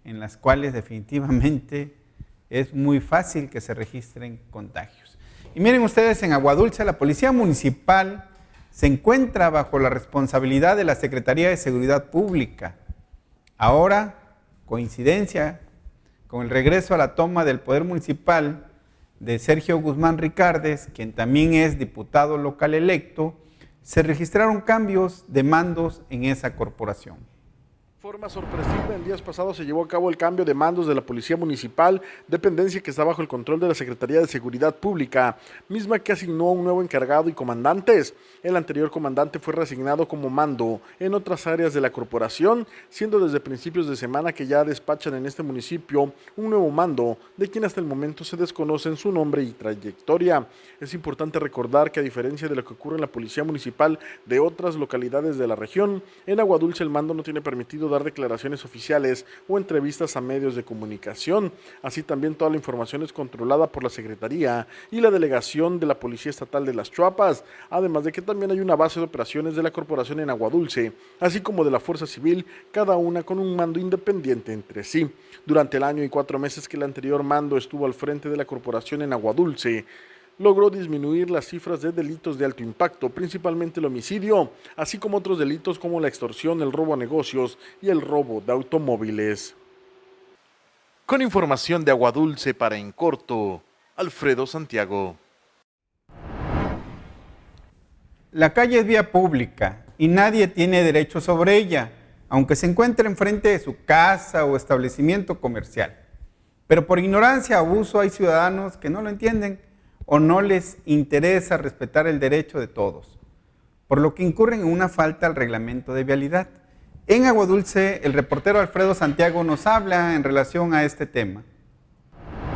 en las cuales definitivamente es muy fácil que se registren contagios. Y miren ustedes, en Aguadulce la Policía Municipal se encuentra bajo la responsabilidad de la Secretaría de Seguridad Pública. Ahora, coincidencia con el regreso a la toma del Poder Municipal de Sergio Guzmán Ricardes, quien también es diputado local electo, se registraron cambios de mandos en esa corporación. De forma sorpresiva, en días pasados se llevó a cabo el cambio de mandos de la Policía Municipal, dependencia que está bajo el control de la Secretaría de Seguridad Pública, misma que asignó a un nuevo encargado y comandantes. El anterior comandante fue reasignado como mando en otras áreas de la corporación, siendo desde principios de semana que ya despachan en este municipio un nuevo mando, de quien hasta el momento se desconocen su nombre y trayectoria. Es importante recordar que a diferencia de lo que ocurre en la Policía Municipal de otras localidades de la región, en Aguadulce el mando no tiene permitido dar declaraciones oficiales o entrevistas a medios de comunicación. Así también toda la información es controlada por la Secretaría y la Delegación de la Policía Estatal de Las Chuapas, además de que también hay una base de operaciones de la corporación en Aguadulce, así como de la Fuerza Civil, cada una con un mando independiente entre sí. Durante el año y 4 meses que el anterior mando estuvo al frente de la corporación en Aguadulce, logró disminuir las cifras de delitos de alto impacto, principalmente el homicidio, así como otros delitos como la extorsión, el robo a negocios y el robo de automóviles. Con información de Aguadulce para En Corto, Alfredo Santiago. La calle es vía pública y nadie tiene derecho sobre ella, aunque se encuentre enfrente de su casa o establecimiento comercial. Pero por ignorancia o abuso hay ciudadanos que no lo entienden o no les interesa respetar el derecho de todos, por lo que incurren en una falta al reglamento de vialidad. En Aguadulce, el reportero Alfredo Santiago nos habla en relación a este tema.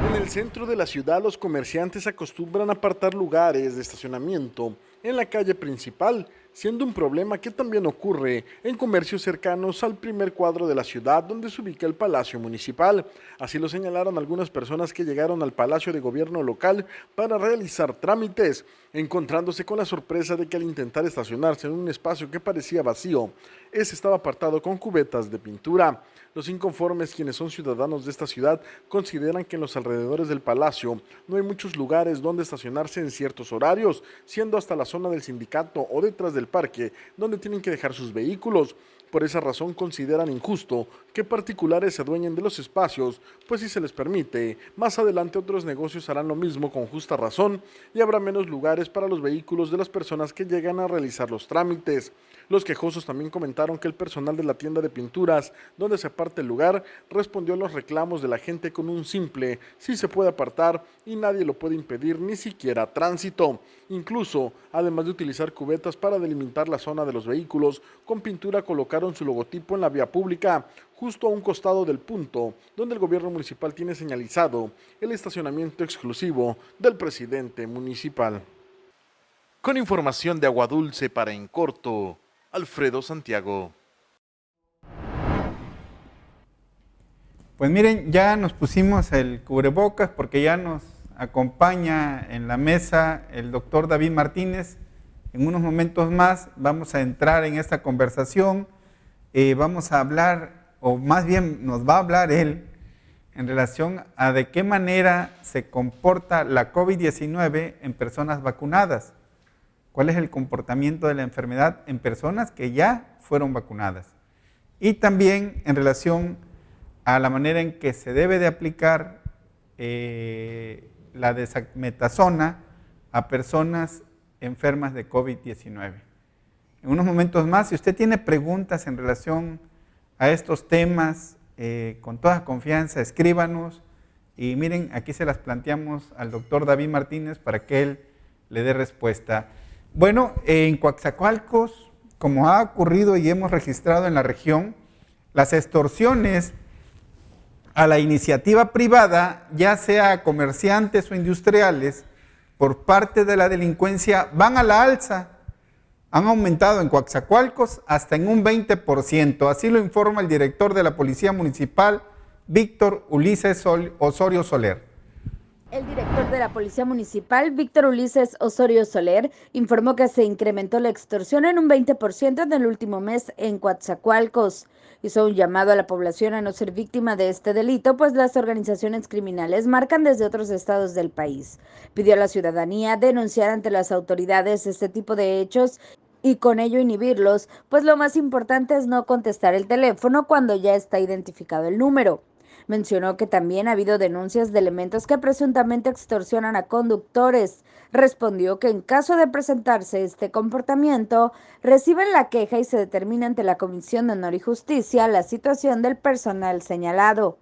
En el centro de la ciudad, los comerciantes acostumbran a apartar lugares de estacionamiento en la calle principal, siendo un problema que también ocurre en comercios cercanos al primer cuadro de la ciudad donde se ubica el Palacio Municipal. Así lo señalaron algunas personas que llegaron al Palacio de Gobierno local para realizar trámites, encontrándose con la sorpresa de que al intentar estacionarse en un espacio que parecía vacío, ese estaba apartado con cubetas de pintura. Los inconformes, quienes son ciudadanos de esta ciudad, consideran que en los alrededores del palacio no hay muchos lugares donde estacionarse en ciertos horarios, siendo hasta la zona del sindicato o detrás del parque donde tienen que dejar sus vehículos. Por esa razón consideran injusto que particulares se adueñen de los espacios, pues si se les permite, más adelante otros negocios harán lo mismo con justa razón y habrá menos lugares para los vehículos de las personas que llegan a realizar los trámites. Los quejosos también comentaron que el personal de la tienda de pinturas, donde se aparte el lugar, respondió a los reclamos de la gente con un simple "sí se puede apartar" y nadie lo puede impedir, ni siquiera tránsito. Incluso, además de utilizar cubetas para delimitar la zona de los vehículos, con pintura colocaron su logotipo en la vía pública, justo a un costado del punto donde el gobierno municipal tiene señalizado el estacionamiento exclusivo del presidente municipal. Con información de Aguadulce para En Corto, Alfredo Santiago. Pues miren, ya nos pusimos el cubrebocas porque ya nos acompaña en la mesa el doctor David Martínez. En unos momentos más vamos a entrar en esta conversación. Vamos a hablar, o más bien nos va a hablar él, en relación a de qué manera se comporta la COVID-19 en personas vacunadas. ¿Cuál es el comportamiento de la enfermedad en personas que ya fueron vacunadas? Y también en relación a la manera en que se debe de aplicar la dexametasona a personas enfermas de COVID-19. En unos momentos más, si usted tiene preguntas en relación a estos temas, con toda confianza, escríbanos y miren, aquí se las planteamos al doctor David Martínez para que él le dé respuesta. Bueno, en Coatzacoalcos, como ha ocurrido y hemos registrado en la región, las extorsiones a la iniciativa privada, ya sea comerciantes o industriales, por parte de la delincuencia van a la alza. Han aumentado en Coatzacoalcos hasta en un 20%, así lo informa el director de la Policía Municipal, Víctor Ulises Osorio Soler. El director de la Policía Municipal, Víctor Ulises Osorio Soler, informó que se incrementó la extorsión en un 20% en el último mes en Coatzacoalcos. Hizo un llamado a la población a no ser víctima de este delito, pues las organizaciones criminales marcan desde otros estados del país. Pidió a la ciudadanía denunciar ante las autoridades este tipo de hechos y con ello inhibirlos, pues lo más importante es no contestar el teléfono cuando ya está identificado el número. Mencionó que también ha habido denuncias de elementos que presuntamente extorsionan a conductores. Respondió que en caso de presentarse este comportamiento, reciben la queja y se determina ante la Comisión de Honor y Justicia la situación del personal señalado.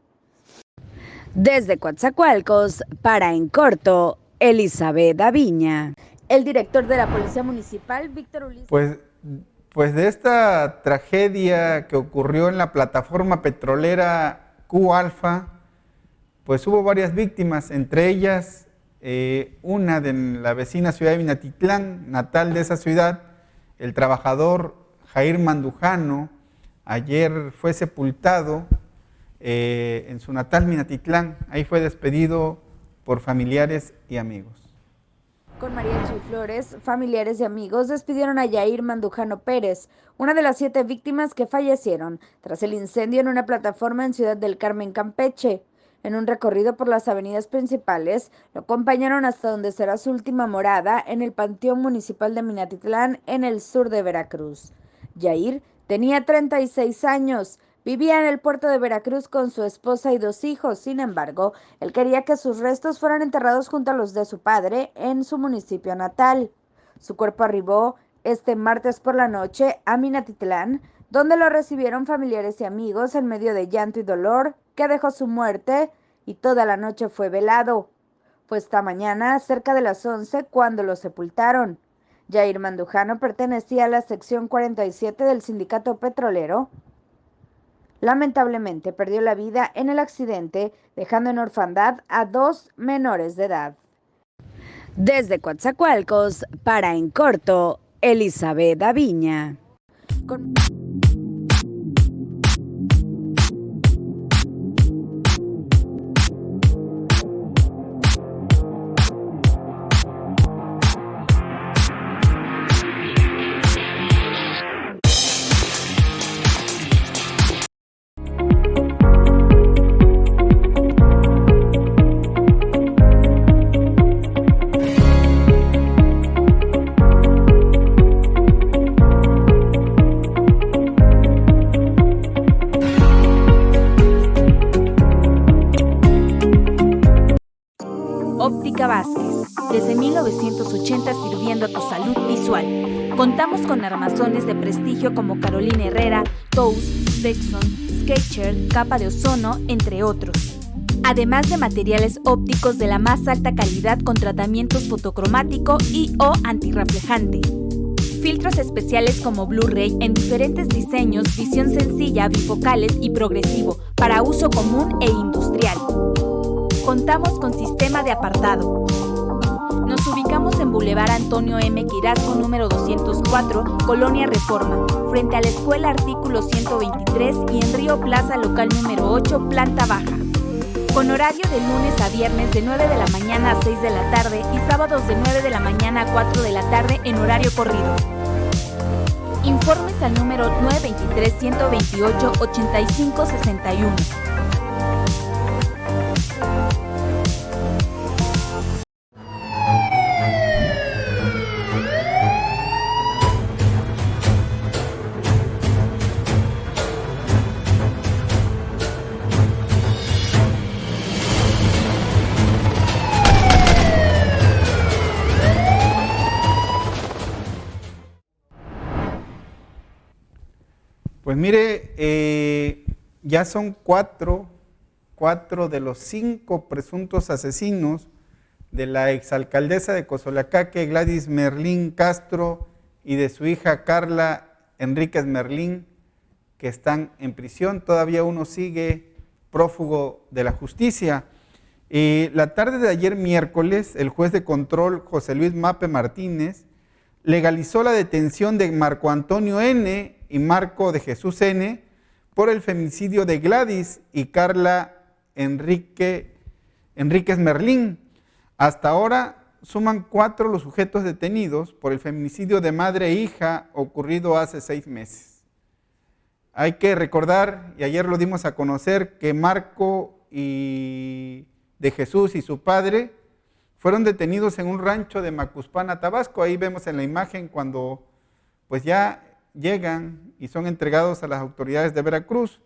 Desde Coatzacoalcos, para En Corto, Elizabeth Aviña. El director de la Policía Municipal, Víctor Ulises. Pues de esta tragedia que ocurrió en la plataforma petrolera Q-Alfa, pues hubo varias víctimas, entre ellas una de la vecina ciudad de Minatitlán, natal de esa ciudad, el trabajador Jair Mandujano. Ayer fue sepultado en su natal Minatitlán, ahí fue despedido por familiares y amigos. Con mariachi y flores, familiares y amigos despidieron a Jair Mandujano Pérez, una de las 7 víctimas que fallecieron tras el incendio en una plataforma en Ciudad del Carmen, Campeche. En un recorrido por las avenidas principales, lo acompañaron hasta donde será su última morada, en el Panteón Municipal de Minatitlán, en el sur de Veracruz. Jair tenía 36 años. Vivía en el puerto de Veracruz con su esposa y 2 hijos. Sin embargo, él quería que sus restos fueran enterrados junto a los de su padre en su municipio natal. Su cuerpo arribó este martes por la noche a Minatitlán, donde lo recibieron familiares y amigos en medio de llanto y dolor que dejó su muerte, y toda la noche fue velado. Fue esta mañana, cerca de las 11, cuando lo sepultaron. Jair Mandujano pertenecía a la sección 47 del sindicato petrolero. Lamentablemente perdió la vida en el accidente, dejando en orfandad a 2 menores de edad. Desde Coatzacoalcos, para En Corto, Elizabeth Aviña. Óptica Vázquez, desde 1980 sirviendo a tu salud visual. Contamos con armazones de prestigio como Carolina Herrera, Tous, Texon, Skechers, Capa de Ozono, entre otros. Además de materiales ópticos de la más alta calidad con tratamientos fotocromático y o antirreflejante. Filtros especiales como Blu-ray en diferentes diseños, visión sencilla, bifocales y progresivo, para uso común e industrial. Contamos con sistema de apartado. Nos ubicamos en Boulevard Antonio M. Quirasco, número 204, Colonia Reforma, frente a la Escuela Artículo 123 y en Río Plaza, local número 8, planta baja. Con horario de lunes a viernes de 9 de la mañana a 6 de la tarde y sábados de 9 de la mañana a 4 de la tarde en horario corrido. Informes al número 923-128-8561. Pues mire, ya son cuatro de los 5 presuntos asesinos de la exalcaldesa de Cozoleacaque, Gladys Merlín Castro, y de su hija Carla Enríquez Merlín, que están en prisión. Todavía uno sigue prófugo de la justicia. La tarde de ayer miércoles, el juez de control José Luis Mape Martínez legalizó la detención de Marco Antonio N. y Marco de Jesús N. por el femicidio de Gladys y Carla Enríquez Merlín. Hasta ahora suman 4 los sujetos detenidos por el feminicidio de madre e hija ocurrido hace 6 meses. Hay que recordar, y ayer lo dimos a conocer, que Marco de Jesús y su padre fueron detenidos en un rancho de Macuspana, Tabasco. Ahí vemos en la imagen cuando pues ya llegan y son entregados a las autoridades de Veracruz.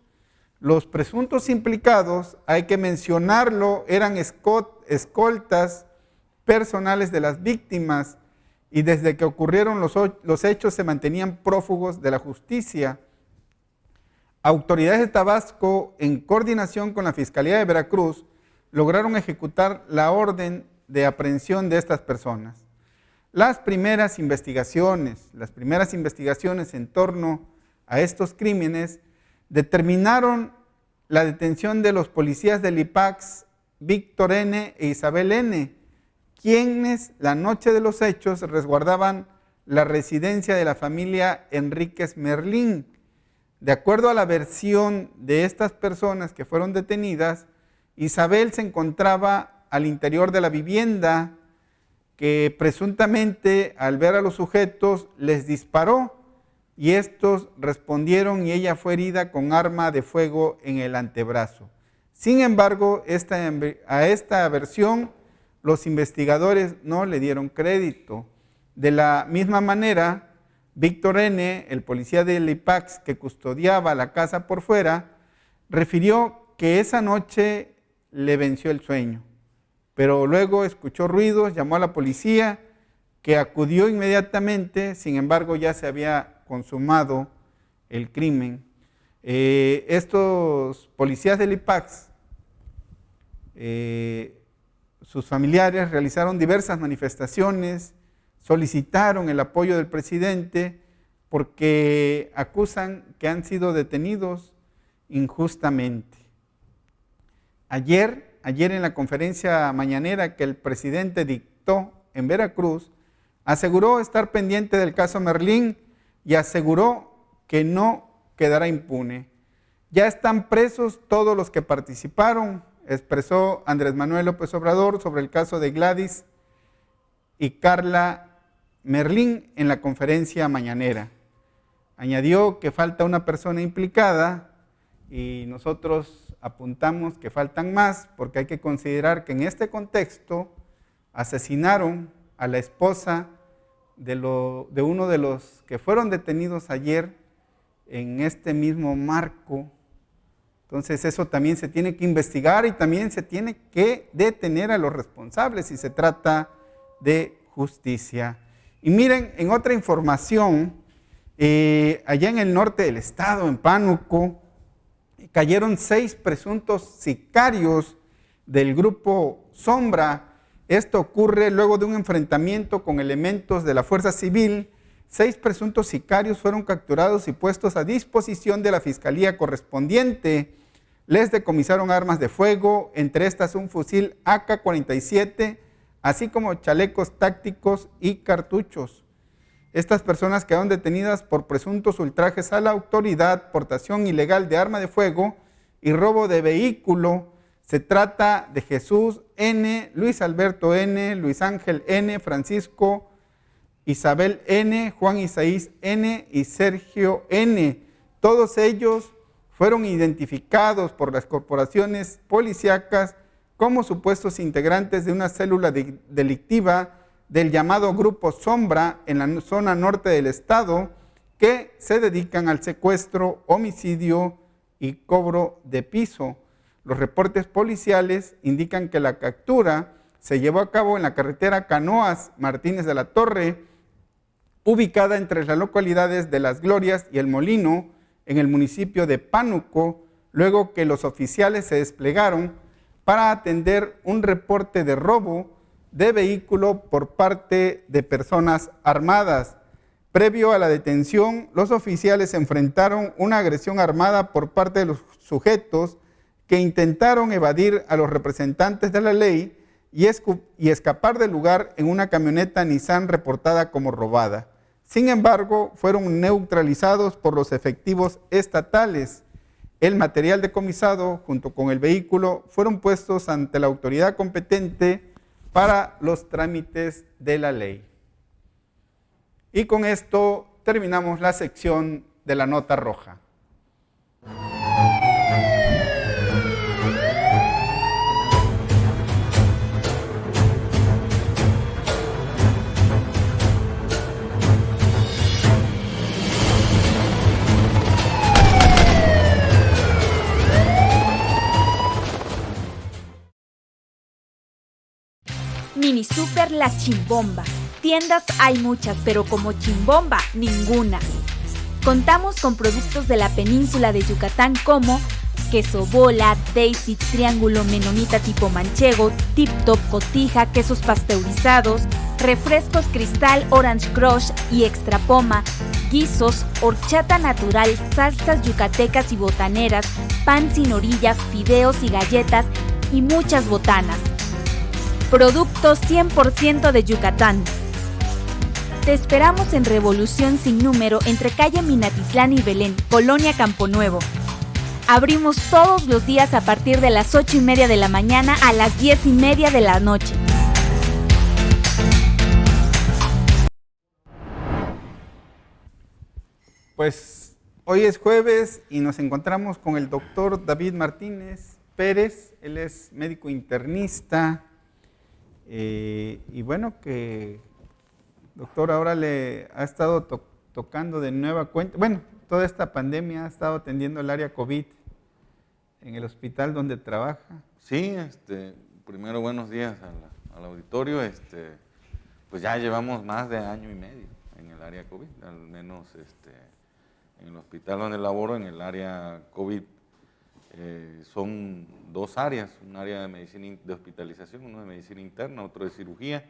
Los presuntos implicados, hay que mencionarlo, eran escoltas personales de las víctimas y desde que ocurrieron los hechos se mantenían prófugos de la justicia. Autoridades de Tabasco, en coordinación con la Fiscalía de Veracruz, lograron ejecutar la orden de aprehensión de estas personas. Las primeras investigaciones en torno a estos crímenes determinaron la detención de los policías del IPAX, Víctor N. e Isabel N., quienes la noche de los hechos resguardaban la residencia de la familia Enríquez Merlín. De acuerdo a la versión de estas personas que fueron detenidas, Isabel se encontraba al interior de la vivienda, que presuntamente al ver a los sujetos les disparó y estos respondieron y ella fue herida con arma de fuego en el antebrazo. Sin embargo, a esta versión los investigadores no le dieron crédito. De la misma manera, Víctor N., el policía del IPAX que custodiaba la casa por fuera, refirió que esa noche le venció el sueño, pero luego escuchó ruidos, llamó a la policía, que acudió inmediatamente, sin embargo ya se había consumado el crimen. Estos policías del IPAX, sus familiares realizaron diversas manifestaciones, solicitaron el apoyo del presidente porque acusan que han sido detenidos injustamente. Ayer en la conferencia mañanera que el presidente dictó en Veracruz, aseguró estar pendiente del caso Merlín y aseguró que no quedará impune. Ya están presos todos los que participaron, expresó Andrés Manuel López Obrador sobre el caso de Gladys y Carla Merlín en la conferencia mañanera. Añadió que falta una persona implicada y nosotros apuntamos que faltan más porque hay que considerar que en este contexto asesinaron a la esposa de uno de los que fueron detenidos ayer en este mismo marco. Entonces eso también se tiene que investigar y también se tiene que detener a los responsables si se trata de justicia. Y miren, en otra información, allá en el norte del estado, en Pánuco, cayeron 6 presuntos sicarios del grupo Sombra. Esto ocurre luego de un enfrentamiento con elementos de la Fuerza Civil. 6 presuntos sicarios fueron capturados y puestos a disposición de la fiscalía correspondiente. Les decomisaron armas de fuego, entre estas un fusil AK-47, así como chalecos tácticos y cartuchos. Estas personas quedaron detenidas por presuntos ultrajes a la autoridad, portación ilegal de arma de fuego y robo de vehículo. Se trata de Jesús N., Luis Alberto N., Luis Ángel N., Francisco Isabel N., Juan Isaías N. y Sergio N. Todos ellos fueron identificados por las corporaciones policíacas como supuestos integrantes de una célula delictiva del llamado Grupo Sombra en la zona norte del estado, que se dedican al secuestro, homicidio y cobro de piso. Los reportes policiales indican que la captura se llevó a cabo en la carretera Canoas Martínez de la Torre, ubicada entre las localidades de Las Glorias y El Molino, en el municipio de Pánuco, luego que los oficiales se desplegaron para atender un reporte de robo de vehículo por parte de personas armadas. Previo a la detención, los oficiales enfrentaron una agresión armada por parte de los sujetos que intentaron evadir a los representantes de la ley y escapar del lugar en una camioneta Nissan reportada como robada. Sin embargo, fueron neutralizados por los efectivos estatales. El material decomisado junto con el vehículo fueron puestos ante la autoridad competente para los trámites de la ley. Y con esto terminamos la sección de la nota roja. Mini Super La Chimbomba. Tiendas hay muchas, pero como Chimbomba, ninguna. Contamos con productos de la península de Yucatán como queso bola, Daisy, triángulo menonita tipo manchego, Tip Top cotija, quesos pasteurizados, refrescos Cristal, Orange Crush y Extra Poma, guisos, horchata natural, salsas yucatecas y botaneras, pan sin orilla, fideos y galletas y muchas botanas. Productos 100% de Yucatán. Te esperamos en Revolución Sin Número entre calle Minatitlán y Belén, Colonia Campo Nuevo. Abrimos todos los días a partir de las 8:30 de la mañana a las 10:30 de la noche. Pues hoy es jueves y nos encontramos con el doctor David Martínez Pérez. Él es médico internista. Y bueno, que doctor ahora le ha estado tocando de nueva cuenta, bueno, toda esta pandemia ha estado atendiendo el área COVID en el hospital donde trabaja. Sí, primero buenos días al auditorio, pues ya llevamos más de año y medio en el área COVID, al menos en el hospital donde laboro, en el área COVID. Son dos áreas, un área de medicina de hospitalización, uno de medicina interna, otro de cirugía.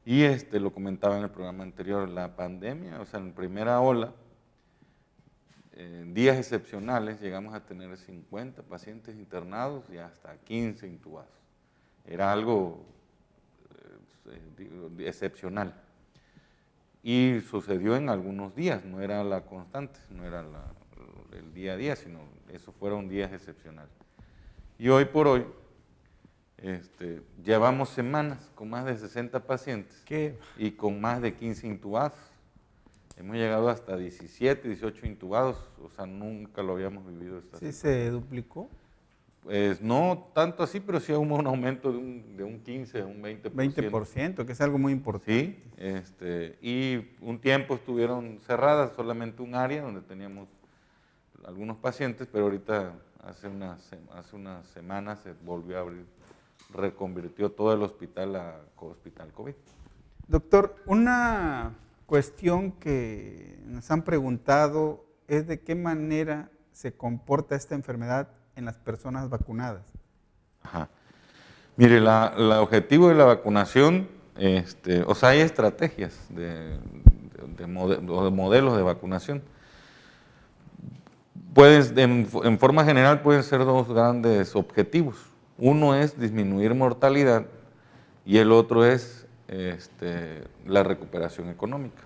Y lo comentaba en el programa anterior, la pandemia, o sea, en primera ola, en días excepcionales llegamos a tener 50 pacientes internados y hasta 15 intubados. Era algo excepcional. Y sucedió en algunos días, no era la constante, no era el día a día, sino esos fueron días excepcionales. Y hoy por hoy, llevamos semanas con más de 60 pacientes. ¿Qué? Y con más de 15 intubados. Hemos llegado hasta 17, 18 intubados, o sea, nunca lo habíamos vivido. ¿Sí se duplicó? Pues no tanto así, pero sí hubo un aumento de un 15, un 20%. 20%, que es algo muy importante. Sí, y un tiempo estuvieron cerradas, solamente un área donde teníamos algunos pacientes, pero ahorita hace unas semanas se volvió a abrir, reconvirtió todo el hospital a hospital COVID. Doctor, una cuestión que nos han preguntado es de qué manera se comporta esta enfermedad en las personas vacunadas. Ajá. Mire, el objetivo de la vacunación, o sea, hay estrategias de modelos de vacunación. En forma general pueden ser dos grandes objetivos. Uno es disminuir mortalidad y el otro es la recuperación económica.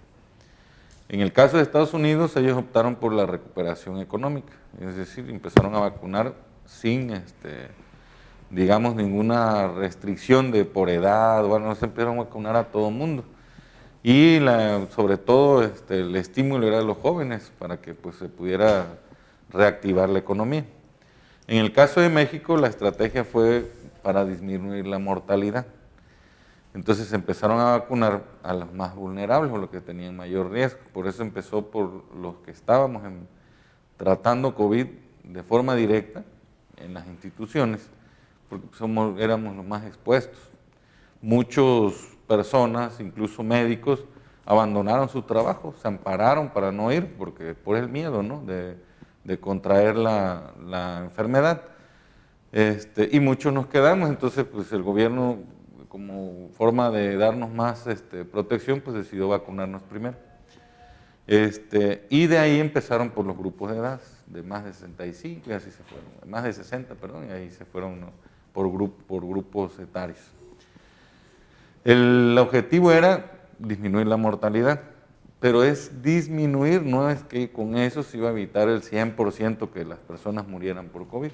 En el caso de Estados Unidos, ellos optaron por la recuperación económica, es decir, empezaron a vacunar sin, digamos, ninguna restricción por edad, bueno, se empezaron a vacunar a todo el mundo. Y sobre todo el estímulo era de los jóvenes para que pues, se pudiera reactivar la economía. En el caso de México, la estrategia fue para disminuir la mortalidad. Entonces empezaron a vacunar a los más vulnerables o los que tenían mayor riesgo. Por eso empezó por los que estábamos tratando COVID de forma directa en las instituciones, porque éramos los más expuestos. Muchas personas, incluso médicos, abandonaron su trabajo, se ampararon para no ir, porque por el miedo, ¿no?, de contraer la enfermedad. Y muchos nos quedamos, entonces pues el gobierno, como forma de darnos más protección, pues decidió vacunarnos primero. Y de ahí empezaron por los grupos de edad, de más de 65 y así se fueron, más de 60, perdón, y ahí se fueron, ¿no?, por grupos etarios. El objetivo era disminuir la mortalidad, pero es disminuir, no es que con eso se iba a evitar el 100% que las personas murieran por COVID.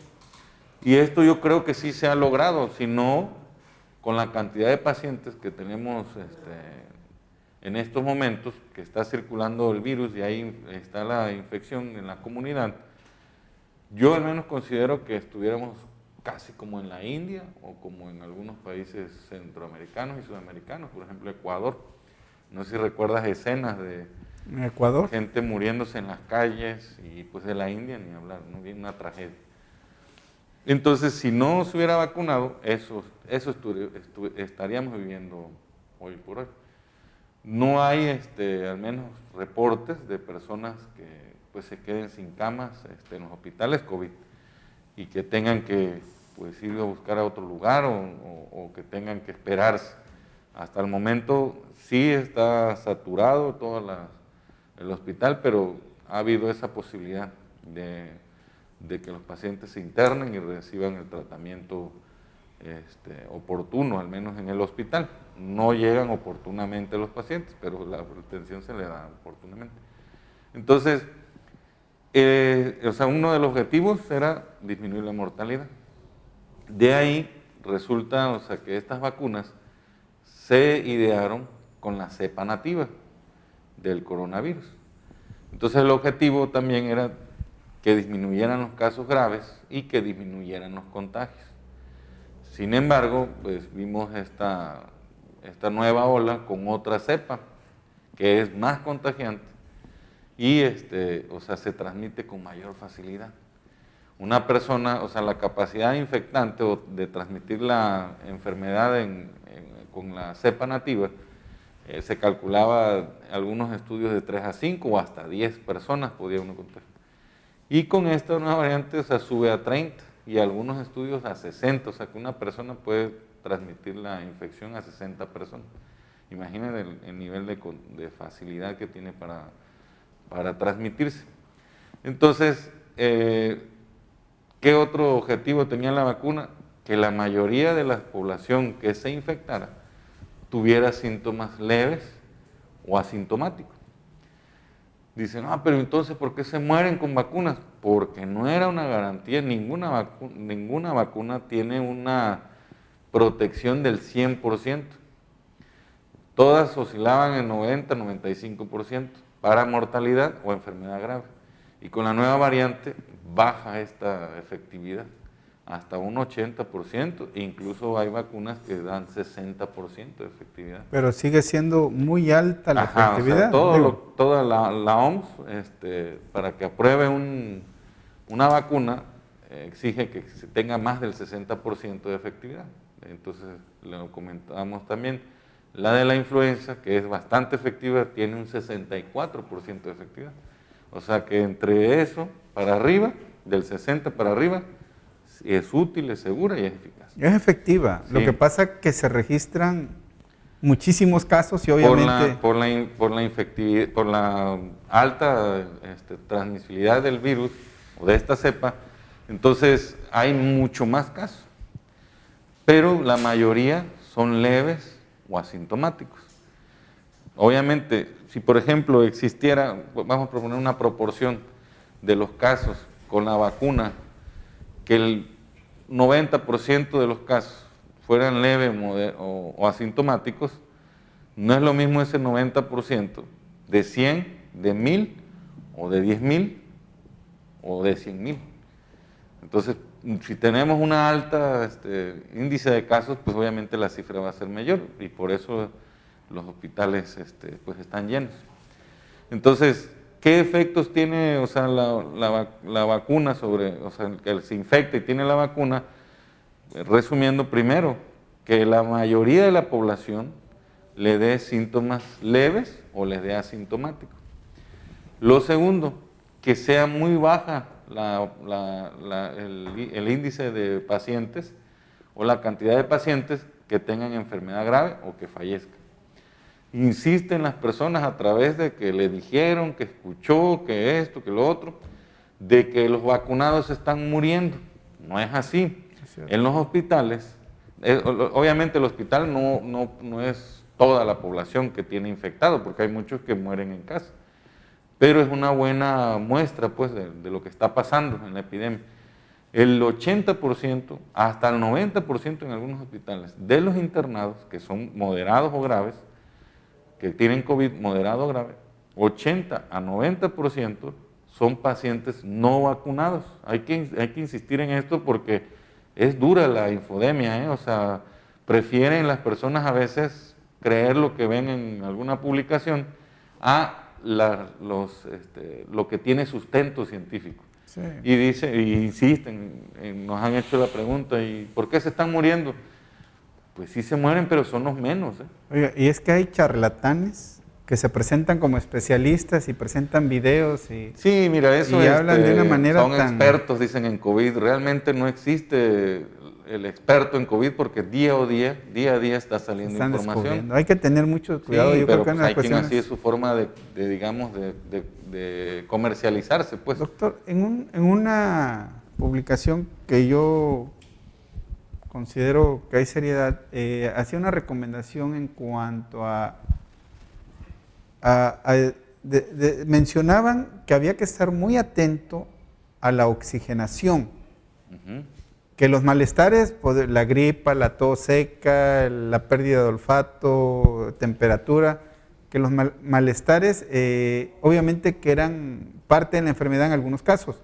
Y esto yo creo que sí se ha logrado, si no, con la cantidad de pacientes que tenemos en estos momentos, que está circulando el virus y ahí está la infección en la comunidad, Yo al menos considero que estuviéramos casi como en la India o como en algunos países centroamericanos y sudamericanos, por ejemplo Ecuador. No sé si recuerdas escenas de ¿En Ecuador? gente muriéndose en las calles, y pues de la India ni hablar, ¿no? Una tragedia. Entonces, si no se hubiera vacunado, eso estaríamos viviendo hoy por hoy. No hay, al menos, reportes de personas que pues, se queden sin camas en los hospitales COVID y que tengan que pues, ir a buscar a otro lugar o que tengan que esperarse. Hasta el momento sí está saturado todo el hospital, pero ha habido esa posibilidad de que los pacientes se internen y reciban el tratamiento oportuno, al menos en el hospital. No llegan oportunamente los pacientes, pero la atención se le da oportunamente. Entonces, uno de los objetivos era disminuir la mortalidad. De ahí resulta que estas vacunas se idearon con la cepa nativa del coronavirus. Entonces el objetivo también era que disminuyeran los casos graves y que disminuyeran los contagios. Sin embargo, pues vimos esta nueva ola con otra cepa que es más contagiante y se transmite con mayor facilidad. Una persona, la capacidad infectante o de transmitir la enfermedad con la cepa nativa, se calculaba algunos estudios de 3 a 5 o hasta 10 personas podía uno contagiar. Y con esta nueva variante sube a 30 y algunos estudios a 60, que una persona puede transmitir la infección a 60 personas. Imaginen el nivel de facilidad que tiene para transmitirse. Entonces, ¿qué otro objetivo tenía la vacuna? Que la mayoría de la población que se infectara tuviera síntomas leves o asintomáticos. Dicen, pero entonces, ¿por qué se mueren con vacunas? Porque no era una garantía, ninguna vacuna tiene una protección del 100%. Todas oscilaban en 90-95% para mortalidad o enfermedad grave. Y con la nueva variante baja esta efectividad hasta un 80%, e incluso hay vacunas que dan 60% de efectividad. Pero sigue siendo muy alta la efectividad. Toda la OMS, para que apruebe una vacuna, exige que se tenga más del 60% de efectividad. Entonces, lo comentamos también, la de la influenza, que es bastante efectiva, tiene un 64% de efectividad. O sea que entre eso para arriba, del 60 para arriba, es útil, es segura y es eficaz. Es efectiva. Sí. Lo que pasa es que se registran muchísimos casos y obviamente... Por la alta transmisibilidad del virus o de esta cepa, entonces hay mucho más casos. Pero la mayoría son leves o asintomáticos. Obviamente, si por ejemplo existiera, vamos a proponer una proporción de los casos con la vacuna, que el 90% de los casos fueran leves o asintomáticos, no es lo mismo ese 90% de 100, de 1000 o de 10,000 o de 100,000. Entonces, si tenemos una alta índice de casos, pues obviamente la cifra va a ser mayor y por eso los hospitales pues están llenos. Entonces, ¿qué efectos tiene la vacuna sobre, el que se infecta y tiene la vacuna? Resumiendo, primero, que la mayoría de la población le dé síntomas leves o les dé asintomáticos. Lo segundo, que sea muy baja el índice de pacientes o la cantidad de pacientes que tengan enfermedad grave o que fallezcan. Insisten las personas a través de que le dijeron, que escuchó, que esto, que lo otro, de que los vacunados están muriendo. No es así. En los hospitales, obviamente el hospital no es toda la población que tiene infectado, porque hay muchos que mueren en casa, pero es una buena muestra pues, de lo que está pasando en la epidemia. El 80%, hasta el 90% en algunos hospitales, de los internados, que son moderados o graves, que tienen COVID moderado o grave, 80 a 90% son pacientes no vacunados. Hay que insistir en esto porque es dura la infodemia, o sea, prefieren las personas a veces creer lo que ven en alguna publicación a lo que tiene sustento científico. Sí. Y insisten, nos han hecho la pregunta, ¿y por qué se están muriendo? Pues sí se mueren, pero son los menos. Oiga, y es que hay charlatanes que se presentan como especialistas y presentan videos y, sí, mira, eso y hablan de una manera son expertos, dicen, en COVID. Realmente no existe el experto en COVID porque día a día está saliendo información. Hay que tener mucho cuidado. Sí, yo pero creo que hay quien así es su forma de comercializarse, pues. Doctor, en una publicación que yo considero que hay seriedad, hacía una recomendación en cuanto mencionaban que había que estar muy atento a la oxigenación, que los malestares, la gripa, la tos seca, la pérdida de olfato, temperatura, que los malestares obviamente que eran parte de la enfermedad en algunos casos,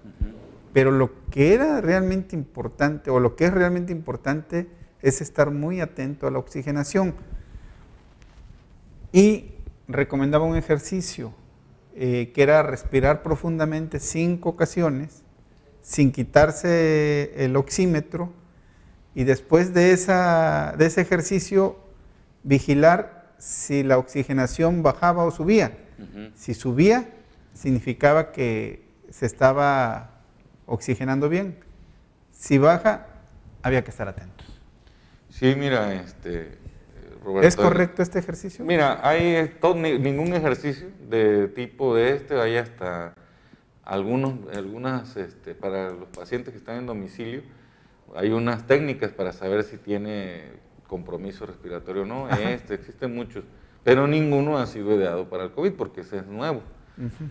pero lo que era realmente importante o lo que es realmente importante es estar muy atento a la oxigenación. Y recomendaba un ejercicio que era respirar profundamente 5 ocasiones sin quitarse el oxímetro y después de ese ejercicio vigilar si la oxigenación bajaba o subía. Si subía, significaba que se estaba oxigenando bien. Si baja, había que estar atentos. Sí, mira, Roberto, ¿es correcto este ejercicio? Mira, hay ningún ejercicio de tipo hay hasta algunas, para los pacientes que están en domicilio, hay unas técnicas para saber si tiene compromiso respiratorio o no. Existen muchos, pero ninguno ha sido ideado para el COVID porque ese es nuevo.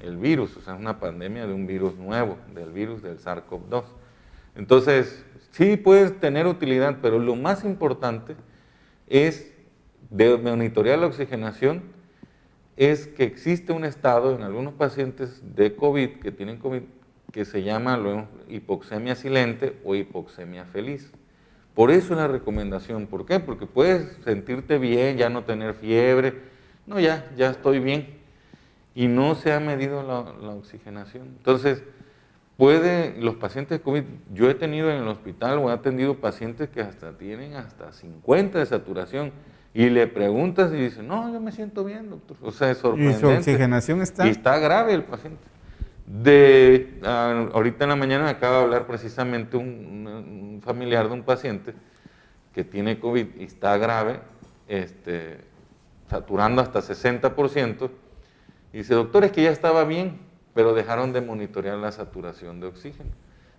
El virus, o sea, es una pandemia de un virus nuevo, del virus del SARS-CoV-2. Entonces, sí puede tener utilidad, pero lo más importante es de monitorear la oxigenación, es que existe un estado en algunos pacientes de COVID, que tienen COVID, que se llama hipoxemia silente o hipoxemia feliz. Por eso es la recomendación. ¿Por qué? Porque puedes sentirte bien, ya no tener fiebre, no, ya estoy bien, y no se ha medido la oxigenación. Entonces, los pacientes de COVID, yo he tenido en el hospital o he atendido pacientes que tienen hasta 50 de saturación, y le preguntas y dice, no, yo me siento bien, doctor. O sea, es sorprendente. ¿Y su oxigenación está? Y está grave el paciente. Ahorita en la mañana me acaba de hablar precisamente un familiar de un paciente que tiene COVID y está grave, saturando hasta 60%. Y dice, doctor, es que ya estaba bien, pero dejaron de monitorear la saturación de oxígeno.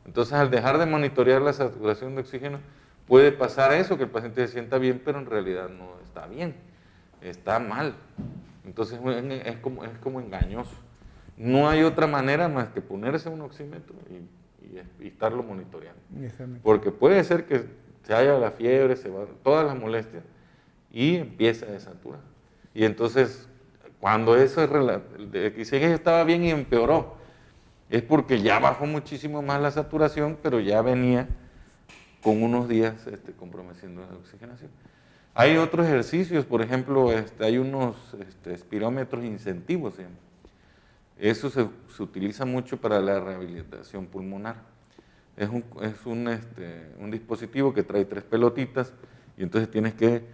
Entonces, al dejar de monitorear la saturación de oxígeno, puede pasar eso, que el paciente se sienta bien, pero en realidad no está bien, está mal. Entonces es como engañoso. No hay otra manera más que ponerse un oxímetro y estarlo monitoreando. Porque puede ser que se haya la fiebre, se va todas las molestias y empieza a desaturar. Y entonces, cuando eso que si estaba bien y empeoró, es porque ya bajó muchísimo más la saturación, pero ya venía con unos días comprometiendo la oxigenación. Hay otros ejercicios, por ejemplo, hay unos espirómetros incentivos. Eso se utiliza mucho para la rehabilitación pulmonar. Es un dispositivo que trae 3 pelotitas y entonces tienes que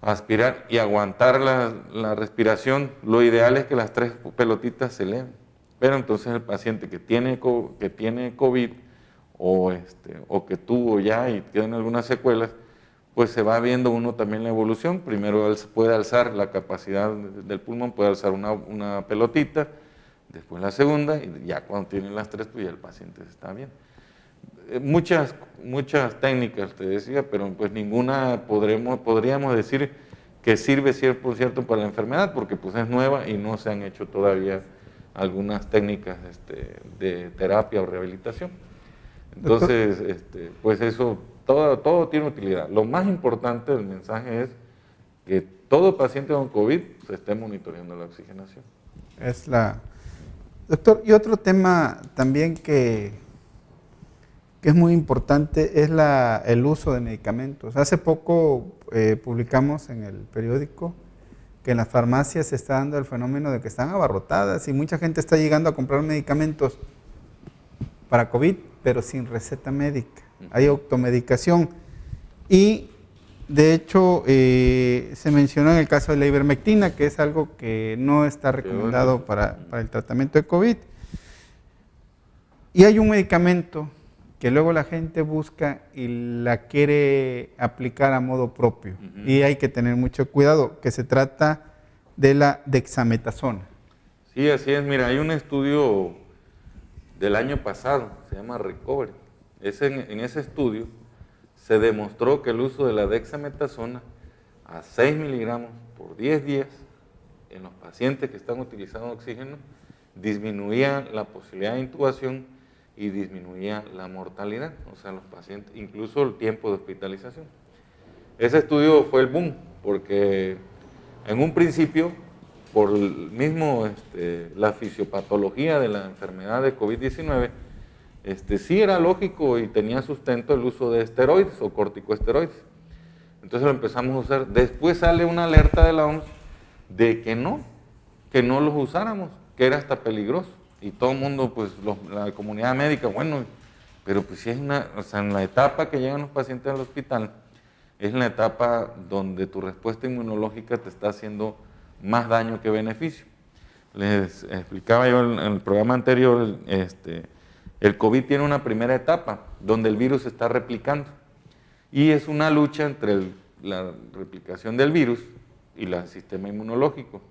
aspirar y aguantar la respiración. Lo ideal es que las 3 pelotitas se eleven. Pero entonces el paciente que tiene COVID o que tuvo ya y tiene algunas secuelas, pues se va viendo uno también la evolución. Primero puede alzar la capacidad del pulmón, puede alzar una pelotita, después la segunda, y ya cuando tiene las 3, pues ya el paciente está bien. Muchas técnicas, te decía, pero pues ninguna podríamos decir que sirve 100% para la enfermedad, porque pues es nueva y no se han hecho todavía algunas técnicas de terapia o rehabilitación. Entonces, pues eso, todo tiene utilidad. Lo más importante del mensaje es que todo paciente con COVID se esté monitoreando la oxigenación. Es la Doctor, y otro tema también que es muy importante es el uso de medicamentos. Hace poco publicamos en el periódico que en las farmacias se está dando el fenómeno de que están abarrotadas y mucha gente está llegando a comprar medicamentos para COVID, pero sin receta médica. Hay automedicación. Y de hecho se mencionó en el caso de la ivermectina, que es algo que no está recomendado para el tratamiento de COVID. Y hay un medicamento que luego la gente busca y la quiere aplicar a modo propio. Y hay que tener mucho cuidado, que se trata de la dexametasona. Sí, así es. Mira, hay un estudio del año pasado, se llama Recovery. En ese estudio se demostró que el uso de la dexametasona a 6 miligramos por 10 días en los pacientes que están utilizando oxígeno disminuía la posibilidad de intubación y disminuía la mortalidad, o sea, los pacientes, incluso el tiempo de hospitalización. Ese estudio fue el boom, porque en un principio, por el mismo, la fisiopatología de la enfermedad de COVID-19, sí era lógico y tenía sustento el uso de esteroides o corticosteroides. Entonces lo empezamos a usar. Después sale una alerta de la OMS de que no los usáramos, que era hasta peligroso. Y todo el mundo, pues la comunidad médica, bueno, pero pues si es en la etapa que llegan los pacientes al hospital, es la etapa donde tu respuesta inmunológica te está haciendo más daño que beneficio. Les explicaba yo en el programa anterior, el COVID tiene una primera etapa donde el virus se está replicando y es una lucha entre la replicación del virus y el sistema inmunológico.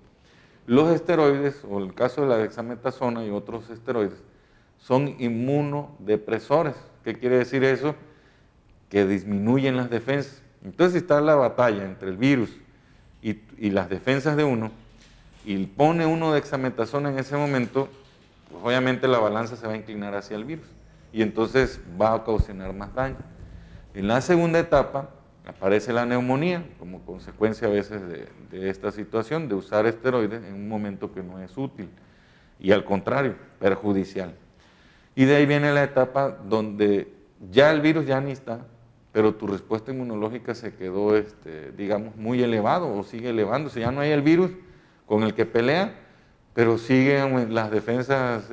Los esteroides, o el caso de la dexametasona y otros esteroides, son inmunodepresores. ¿Qué quiere decir eso? Que disminuyen las defensas. Entonces, si está la batalla entre el virus y las defensas de uno, y pone uno dexametasona en ese momento, pues obviamente la balanza se va a inclinar hacia el virus y entonces va a ocasionar más daño. En la segunda etapa aparece la neumonía como consecuencia a veces de esta situación de usar esteroides en un momento que no es útil y al contrario, perjudicial. Y de ahí viene la etapa donde ya el virus ya ni está, pero tu respuesta inmunológica se quedó, digamos, muy elevado o sigue elevándose. Ya no hay el virus con el que pelea, pero siguen las defensas,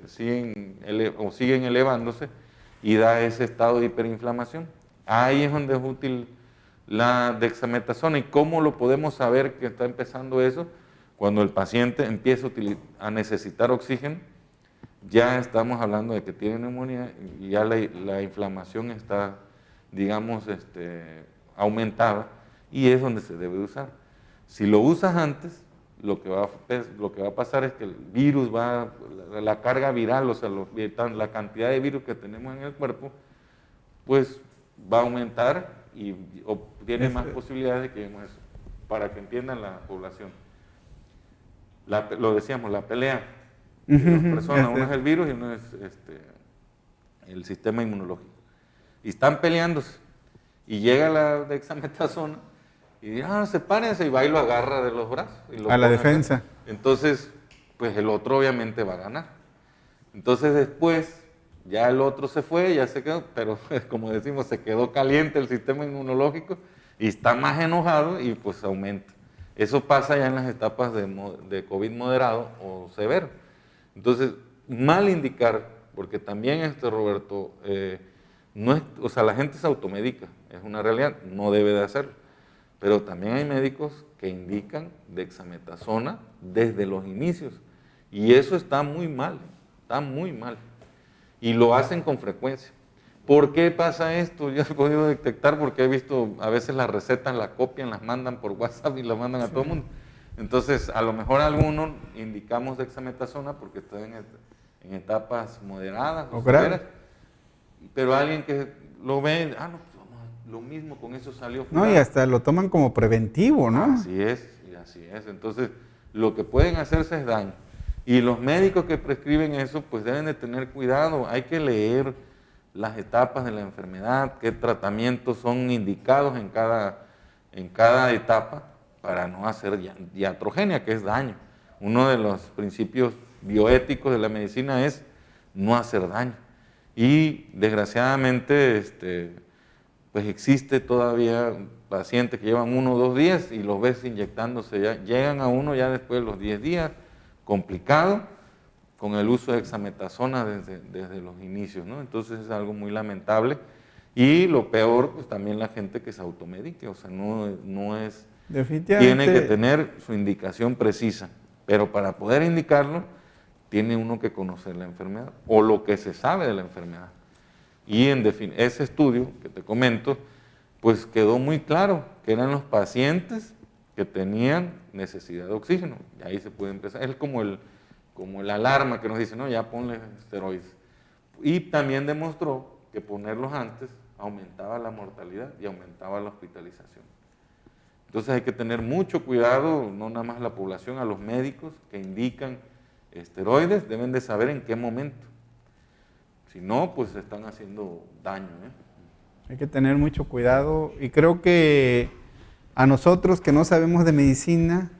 siguen elevándose y da ese estado de hiperinflamación. Ahí es donde es útil la dexametasona. ¿Y cómo lo podemos saber que está empezando eso? Cuando el paciente empieza a necesitar oxígeno, ya estamos hablando de que tiene neumonía y ya la inflamación está, digamos, aumentada y es donde se debe usar. Si lo usas antes, lo que va a pasar es que el virus la carga viral, o sea, la cantidad de virus que tenemos en el cuerpo, pues va a aumentar y tiene más posibilidades de que lleguemos a eso, para que entiendan la población. Lo decíamos, la pelea de dos personas, uno es el virus y uno es el sistema inmunológico. Y están peleándose y llega la dexametasona y sepárense y va y lo agarra de los brazos. Y a la defensa. Acá. Entonces, pues el otro obviamente va a ganar. Entonces después, ya el otro se fue, ya se quedó, pero como decimos, se quedó caliente el sistema inmunológico y está más enojado y pues aumenta. Eso pasa ya en las etapas de COVID moderado o severo. Entonces, mal indicar, porque también Roberto, o sea, la gente se automedica, es una realidad, no debe de hacerlo. Pero también hay médicos que indican dexametasona desde los inicios. Y eso está muy mal, está muy mal. Y lo hacen con frecuencia. ¿Por qué pasa esto? Ya he podido detectar porque he visto a veces las recetas, las copian, las mandan por WhatsApp y las mandan a todo el mundo. Entonces, a lo mejor algunos indicamos dexametasona porque están en etapas moderadas o severas, pero alguien que lo ve, no, pues lo mismo, con eso salió. No, y hasta lo toman como preventivo, ¿no? Así es, y así es. Entonces, lo que pueden hacerse es daño. Y los médicos que prescriben eso, pues deben de tener cuidado. Hay que leer las etapas de la enfermedad, qué tratamientos son indicados en cada etapa para no hacer iatrogenia, que es daño. Uno de los principios bioéticos de la medicina es no hacer daño. Y desgraciadamente, pues existe todavía pacientes que llevan 1 o 2 días y los ves inyectándose, ya llegan a uno ya después de los 10 días, complicado, con el uso de dexametasona desde los inicios, ¿no? Entonces es algo muy lamentable. Y lo peor, pues también la gente que se automedique, o sea, no es... Tiene que tener su indicación precisa, pero para poder indicarlo, tiene uno que conocer la enfermedad, o lo que se sabe de la enfermedad. Y ese estudio que te comento, pues quedó muy claro que eran los pacientes que tenían necesidad de oxígeno. Y ahí se puede empezar. Es como el alarma que nos dice, no, ya ponle esteroides. Y también demostró que ponerlos antes aumentaba la mortalidad y aumentaba la hospitalización. Entonces hay que tener mucho cuidado, no nada más la población, a los médicos que indican esteroides, deben de saber en qué momento. Si no, pues están haciendo daño, ¿eh? Hay que tener mucho cuidado y creo que a nosotros que no sabemos de medicina,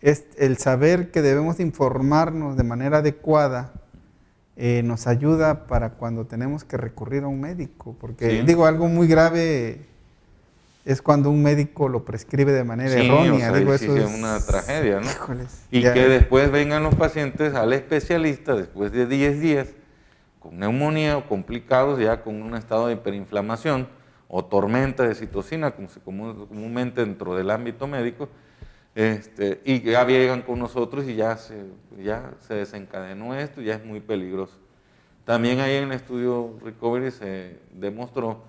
es el saber que debemos informarnos de manera adecuada nos ayuda para cuando tenemos que recurrir a un médico, porque Sí. algo muy grave es cuando un médico lo prescribe de manera errónea. O sea, sí es una tragedia, ¿no? Híjoles, y ya. que después vengan los pacientes al especialista después de 10 días con neumonía o complicados ya con un estado de hiperinflamación o tormenta de citocina, como se comúnmente dentro del ámbito médico, y ya llegan con nosotros y ya se desencadenó esto y ya es muy peligroso. También ahí en el estudio Recovery se demostró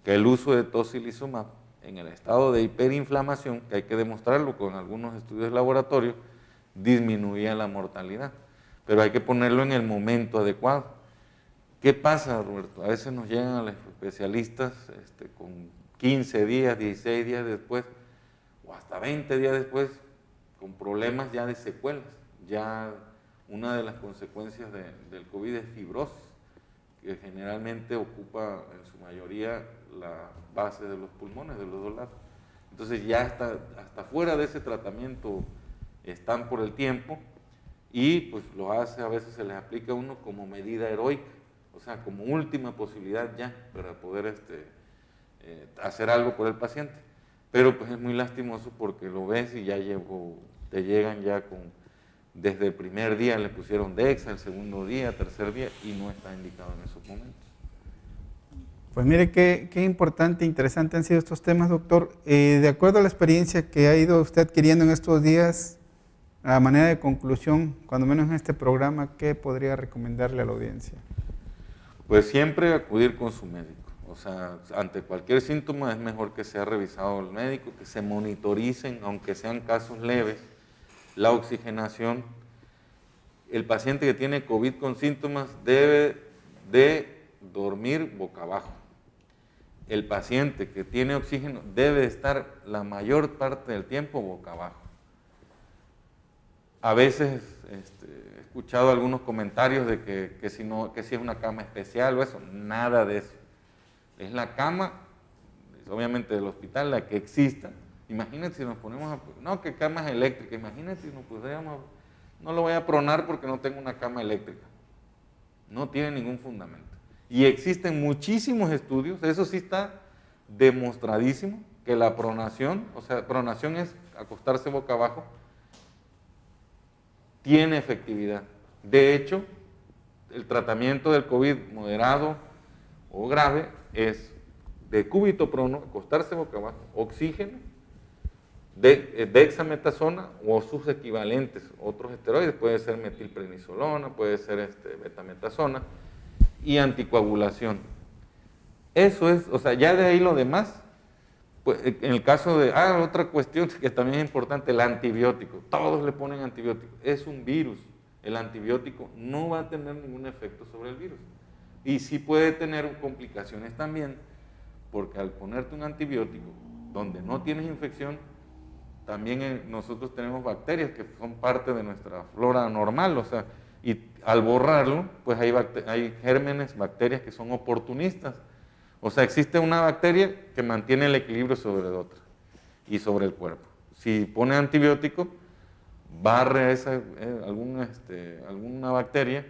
que el uso de tocilizumab en el estado de hiperinflamación, que hay que demostrarlo con algunos estudios de laboratorio, disminuía la mortalidad, pero hay que ponerlo en el momento adecuado. ¿Qué pasa, Roberto? A veces nos llegan a los especialistas con 15 días, 16 días después, o hasta 20 días después, con problemas ya de secuelas. Ya una de las consecuencias del COVID es fibrosis, que generalmente ocupa en su mayoría la base de los pulmones, de los 2 lados. Entonces ya hasta fuera de ese tratamiento están por el tiempo y pues a veces se les aplica a uno como medida heroica, o sea, como última posibilidad ya para poder hacer algo por el paciente. Pero pues es muy lastimoso porque lo ves y ya te llegan ya desde el primer día le pusieron Dexa, el segundo día, tercer día y no está indicado en esos momentos. Pues mire qué importante e interesante han sido estos temas, doctor. De acuerdo a la experiencia que ha ido usted adquiriendo en estos días, a manera de conclusión, cuando menos en este programa, ¿qué podría recomendarle a la audiencia? Pues siempre acudir con su médico. O sea, ante cualquier síntoma es mejor que sea revisado el médico, que se monitoricen, aunque sean casos leves, la oxigenación. El paciente que tiene COVID con síntomas debe de dormir boca abajo. El paciente que tiene oxígeno debe estar la mayor parte del tiempo boca abajo. A veces he escuchado algunos comentarios de que si es una cama especial o eso, nada de eso. Es la cama, obviamente del hospital, la que exista. Imagínate si nos ponemos no, que camas eléctricas, imagínate si nos pusiéramos, no lo voy a pronar porque no tengo una cama eléctrica. No tiene ningún fundamento. Y existen muchísimos estudios, eso sí está demostradísimo, que la pronación, o sea, pronación es acostarse boca abajo, tiene efectividad. De hecho, el tratamiento del COVID moderado o grave es de cúbito prono, acostarse boca abajo, oxígeno, dexametasona o sus equivalentes, otros esteroides, puede ser metilprednisolona, puede ser betametasona, y anticoagulación. Eso es, o sea, ya de ahí lo demás, pues en el caso de, otra cuestión que también es importante, el antibiótico, todos le ponen antibiótico, es un virus, el antibiótico no va a tener ningún efecto sobre el virus, y sí puede tener complicaciones también, porque al ponerte un antibiótico donde no tienes infección, también nosotros tenemos bacterias que son parte de nuestra flora normal, o sea, y al borrarlo, pues hay gérmenes, bacterias que son oportunistas. O sea, existe una bacteria que mantiene el equilibrio sobre otra y sobre el cuerpo. Si pone antibiótico, barre alguna bacteria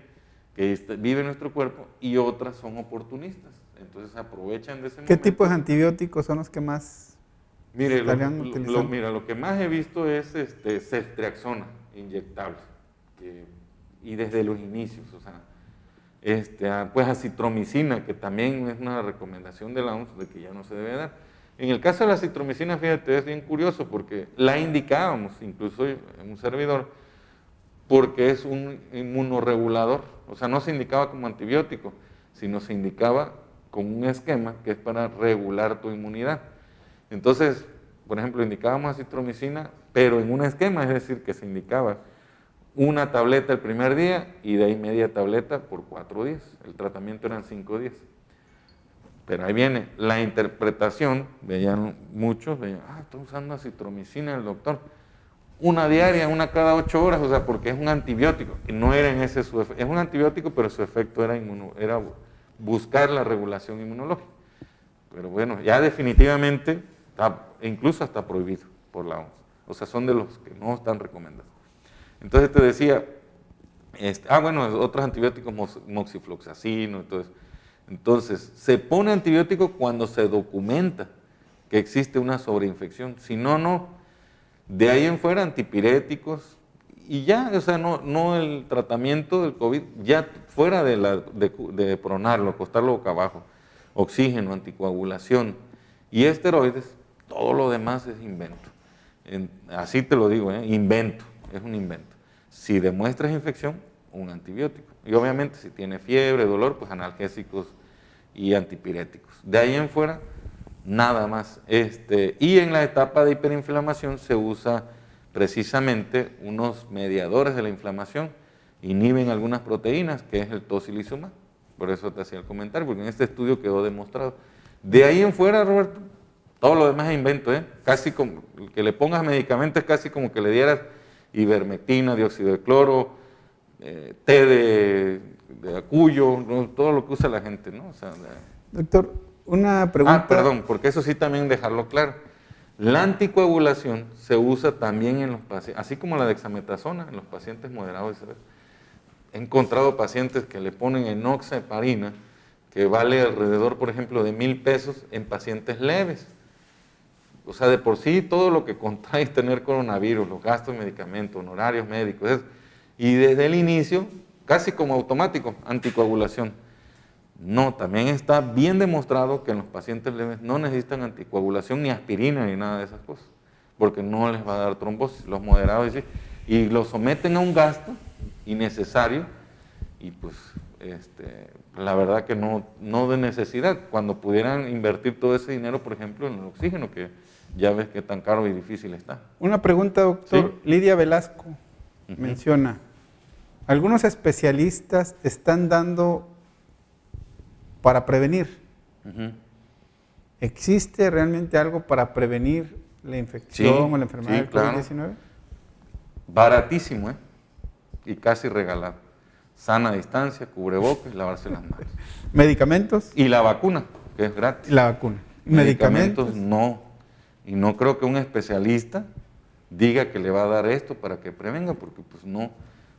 que vive en nuestro cuerpo, y otras son oportunistas. Entonces aprovechan de ese momento. ¿Qué tipos de antibióticos son los que más Mire, estarían utilizando? lo que más he visto es ceftriaxona inyectable, y desde los inicios, o sea, pues acitromicina, que también es una recomendación de la OMS de que ya no se debe dar. En el caso de la acitromicina, fíjate, es bien curioso porque la indicábamos, incluso en un servidor, porque es un inmunorregulador, o sea, no se indicaba como antibiótico, sino se indicaba con un esquema que es para regular tu inmunidad. Entonces, por ejemplo, indicábamos acitromicina, pero en un esquema, es decir, que se indicaba una tableta el primer día y de ahí media tableta por 4 días. El tratamiento eran 5 días. Pero ahí viene la interpretación, veían muchos, está usando acitromicina el doctor. Una diaria, una cada 8 horas, o sea, porque es un antibiótico. Y no era en ese su efecto. Es un antibiótico, pero su efecto era buscar la regulación inmunológica. Pero bueno, ya definitivamente, incluso está prohibido por la OMS. O sea, son de los que no están recomendados. Entonces te decía, otros antibióticos, moxifloxacino, entonces se pone antibiótico cuando se documenta que existe una sobreinfección. Si no, no. De ahí en fuera, antipiréticos y ya, o sea, no el tratamiento del COVID, ya fuera de pronarlo, acostarlo boca abajo, oxígeno, anticoagulación y esteroides, todo lo demás es invento. Así te lo digo, invento, es un invento. Si demuestras infección, un antibiótico. Y obviamente si tiene fiebre, dolor, pues analgésicos y antipiréticos. De ahí en fuera, nada más. Y en la etapa de hiperinflamación se usa precisamente unos mediadores de la inflamación, inhiben algunas proteínas, que es el tocilizumab. Por eso te hacía el comentario, porque en este estudio quedó demostrado. De ahí en fuera, Roberto, todo lo demás es invento, casi como que le pongas medicamentos, casi como que le dieras ivermectina, dióxido de cloro, té de acuyo, ¿no? Todo lo que usa la gente, ¿no? O sea, doctor, una pregunta. Perdón, porque eso sí también dejarlo claro. La anticoagulación se usa también en los pacientes, así como la dexametasona en los pacientes moderados y severos. He encontrado pacientes que le ponen enoxaparina, que vale alrededor, por ejemplo, de 1,000 pesos en pacientes leves. O sea, de por sí todo lo que contrae tener coronavirus, los gastos de medicamentos, honorarios médicos, y desde el inicio, casi como automático, anticoagulación. No, también está bien demostrado que en los pacientes leves no necesitan anticoagulación, ni aspirina, ni nada de esas cosas, porque no les va a dar trombosis. Los moderados sí, y los someten a un gasto innecesario, y pues la verdad que no de necesidad, cuando pudieran invertir todo ese dinero, por ejemplo, en el oxígeno, que ya ves que tan caro y difícil está. Una pregunta, doctor. ¿Sí? Lidia Velasco menciona, algunos especialistas están dando para prevenir. ¿Existe realmente algo para prevenir la infección o la enfermedad del COVID-19? Claro. Baratísimo, y casi regalado. Sana distancia, cubrebocas, lavarse las manos. ¿Medicamentos? Y la vacuna, que es gratis. La vacuna. ¿Medicamentos? No. Y no creo que un especialista diga que le va a dar esto para que prevenga, porque pues no,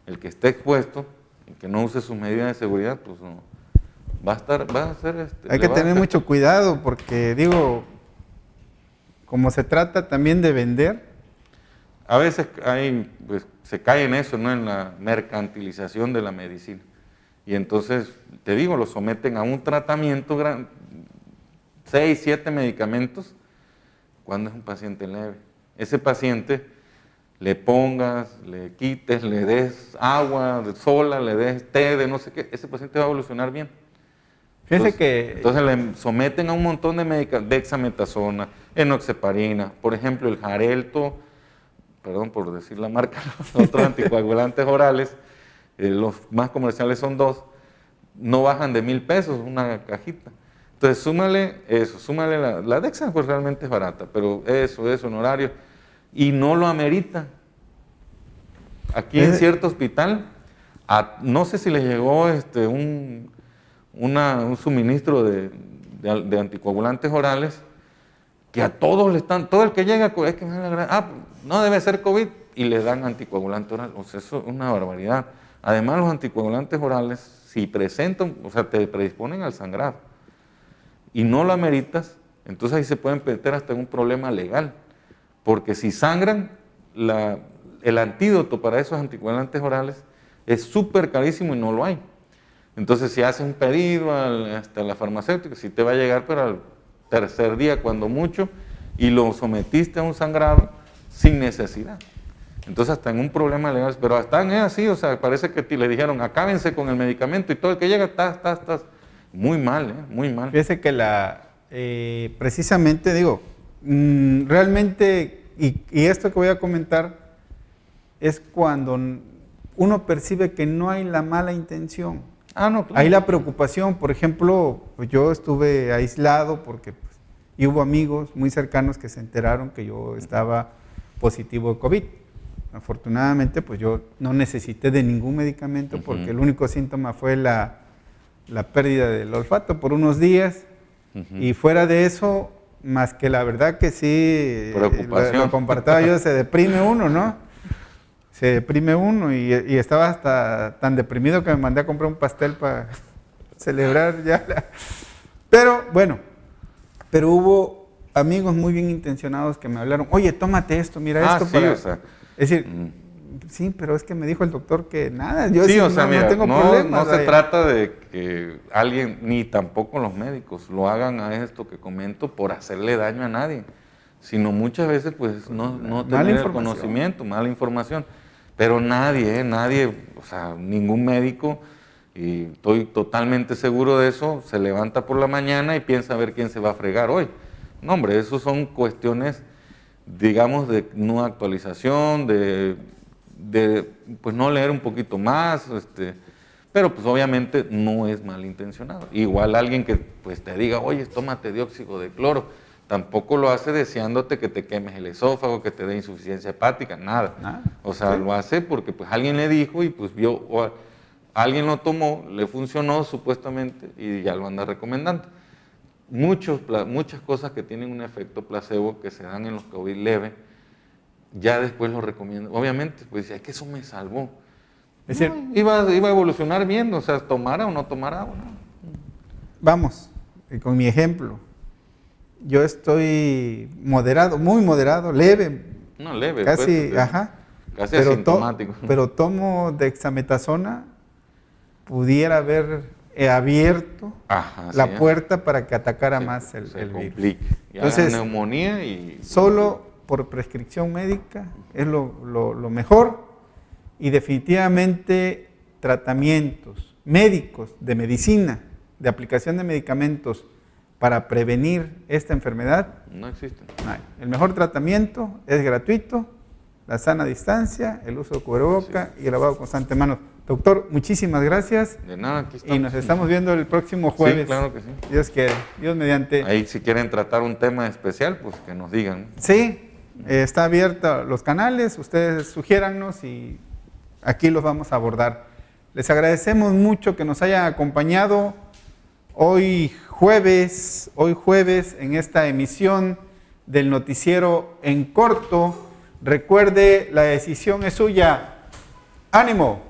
el que esté expuesto, el que no use sus medidas de seguridad, pues no, va a ser Hay que tener mucho cuidado, porque digo, como se trata también de vender. A veces pues, se cae en eso, ¿no? En la mercantilización de la medicina. Y entonces, te digo, lo someten a un tratamiento, 6, 7 medicamentos, cuando es un paciente leve. Ese paciente le pongas, le quites, le des agua sola, le des té de no sé qué, ese paciente va a evolucionar bien. Entonces le someten a un montón de medicamentos, dexametasona, enoxaparina, por ejemplo el Xarelto, perdón por decir la marca, los otros anticoagulantes orales, los más comerciales son 2, no bajan de 1,000 pesos una cajita. Entonces súmale eso, súmale la Dexa, pues realmente es barata, pero eso, honorario, y no lo amerita. Aquí en cierto hospital, no sé si les llegó un suministro de anticoagulantes orales, que a todos le están, todo el que llega, es que no debe ser COVID, y le dan anticoagulante oral. O sea, eso es una barbaridad. Además, los anticoagulantes orales, si presentan, o sea, te predisponen al sangrado y no lo ameritas, entonces ahí se pueden meter hasta en un problema legal. Porque si sangran, el antídoto para esos anticoagulantes orales es súper carísimo y no lo hay. Entonces, si haces un pedido hasta la farmacéutica, si te va a llegar pero al tercer día, cuando mucho, y lo sometiste a un sangrado sin necesidad. Entonces, hasta en un problema legal, pero están así, o sea, parece que le dijeron, acábense con el medicamento y todo el que llega, estás muy mal, muy mal. Fíjese que precisamente digo, realmente, y esto que voy a comentar, es cuando uno percibe que no hay la mala intención. No, claro. Hay la preocupación, por ejemplo, pues yo estuve aislado porque y hubo amigos muy cercanos que se enteraron que yo estaba positivo de COVID. Afortunadamente, pues yo no necesité de ningún medicamento porque el único síntoma fue la pérdida del olfato por unos días. Y fuera de eso, más que la verdad que sí, lo compartaba yo, se deprime uno, ¿no? Se deprime uno y estaba hasta tan deprimido que me mandé a comprar un pastel para celebrar ya. Pero bueno, pero hubo amigos muy bien intencionados que me hablaron, oye, tómate esto, mira esto. Sí, para... o sea, es decir, sí, pero es que me dijo el doctor que nada, yo sí, o sea, mira, no tengo problemas. No se trata de que alguien, ni tampoco los médicos, lo hagan a esto que comento por hacerle daño a nadie, sino muchas veces pues no tener el conocimiento, mala información. Pero nadie, o sea, ningún médico, y estoy totalmente seguro de eso, se levanta por la mañana y piensa a ver quién se va a fregar hoy. No, hombre, eso son cuestiones, digamos, de no actualización, de pues no leer un poquito más, pero pues obviamente no es malintencionado. Igual alguien que pues te diga, oye, tómate dióxido de cloro, tampoco lo hace deseándote que te quemes el esófago, que te dé insuficiencia hepática, nada. O sea, lo hace porque pues alguien le dijo y pues vio, o alguien lo tomó, le funcionó supuestamente y ya lo anda recomendando. Muchas cosas que tienen un efecto placebo que se dan en los COVID leve, ya después lo recomiendo. Obviamente, pues es que eso me salvó. Es decir, iba a evolucionar bien, o sea, tomara o no tomara agua. Vamos, con mi ejemplo. Yo estoy moderado, muy moderado, leve. No, leve. Casi, pues, casi asintomático. Pero tomo dexametasona, pudiera haber abierto la puerta para que atacara más el virus. Ya entonces, neumonía y... Solo por prescripción médica es lo mejor, y definitivamente tratamientos médicos de medicina, de aplicación de medicamentos para prevenir esta enfermedad, no existen. El mejor tratamiento es gratuito, la sana distancia, el uso de cubreboca y el lavado constante de manos. Doctor, muchísimas gracias. De nada, aquí estamos. Y nos estamos viendo el próximo jueves. Sí, claro que sí. Dios quiere, Dios mediante. Ahí si quieren tratar un tema especial, pues que nos digan. Sí, está abierto los canales, ustedes sugiérannos y aquí los vamos a abordar. Les agradecemos mucho que nos hayan acompañado hoy jueves en esta emisión del noticiero en corto. Recuerde, la decisión es suya. ¡Ánimo!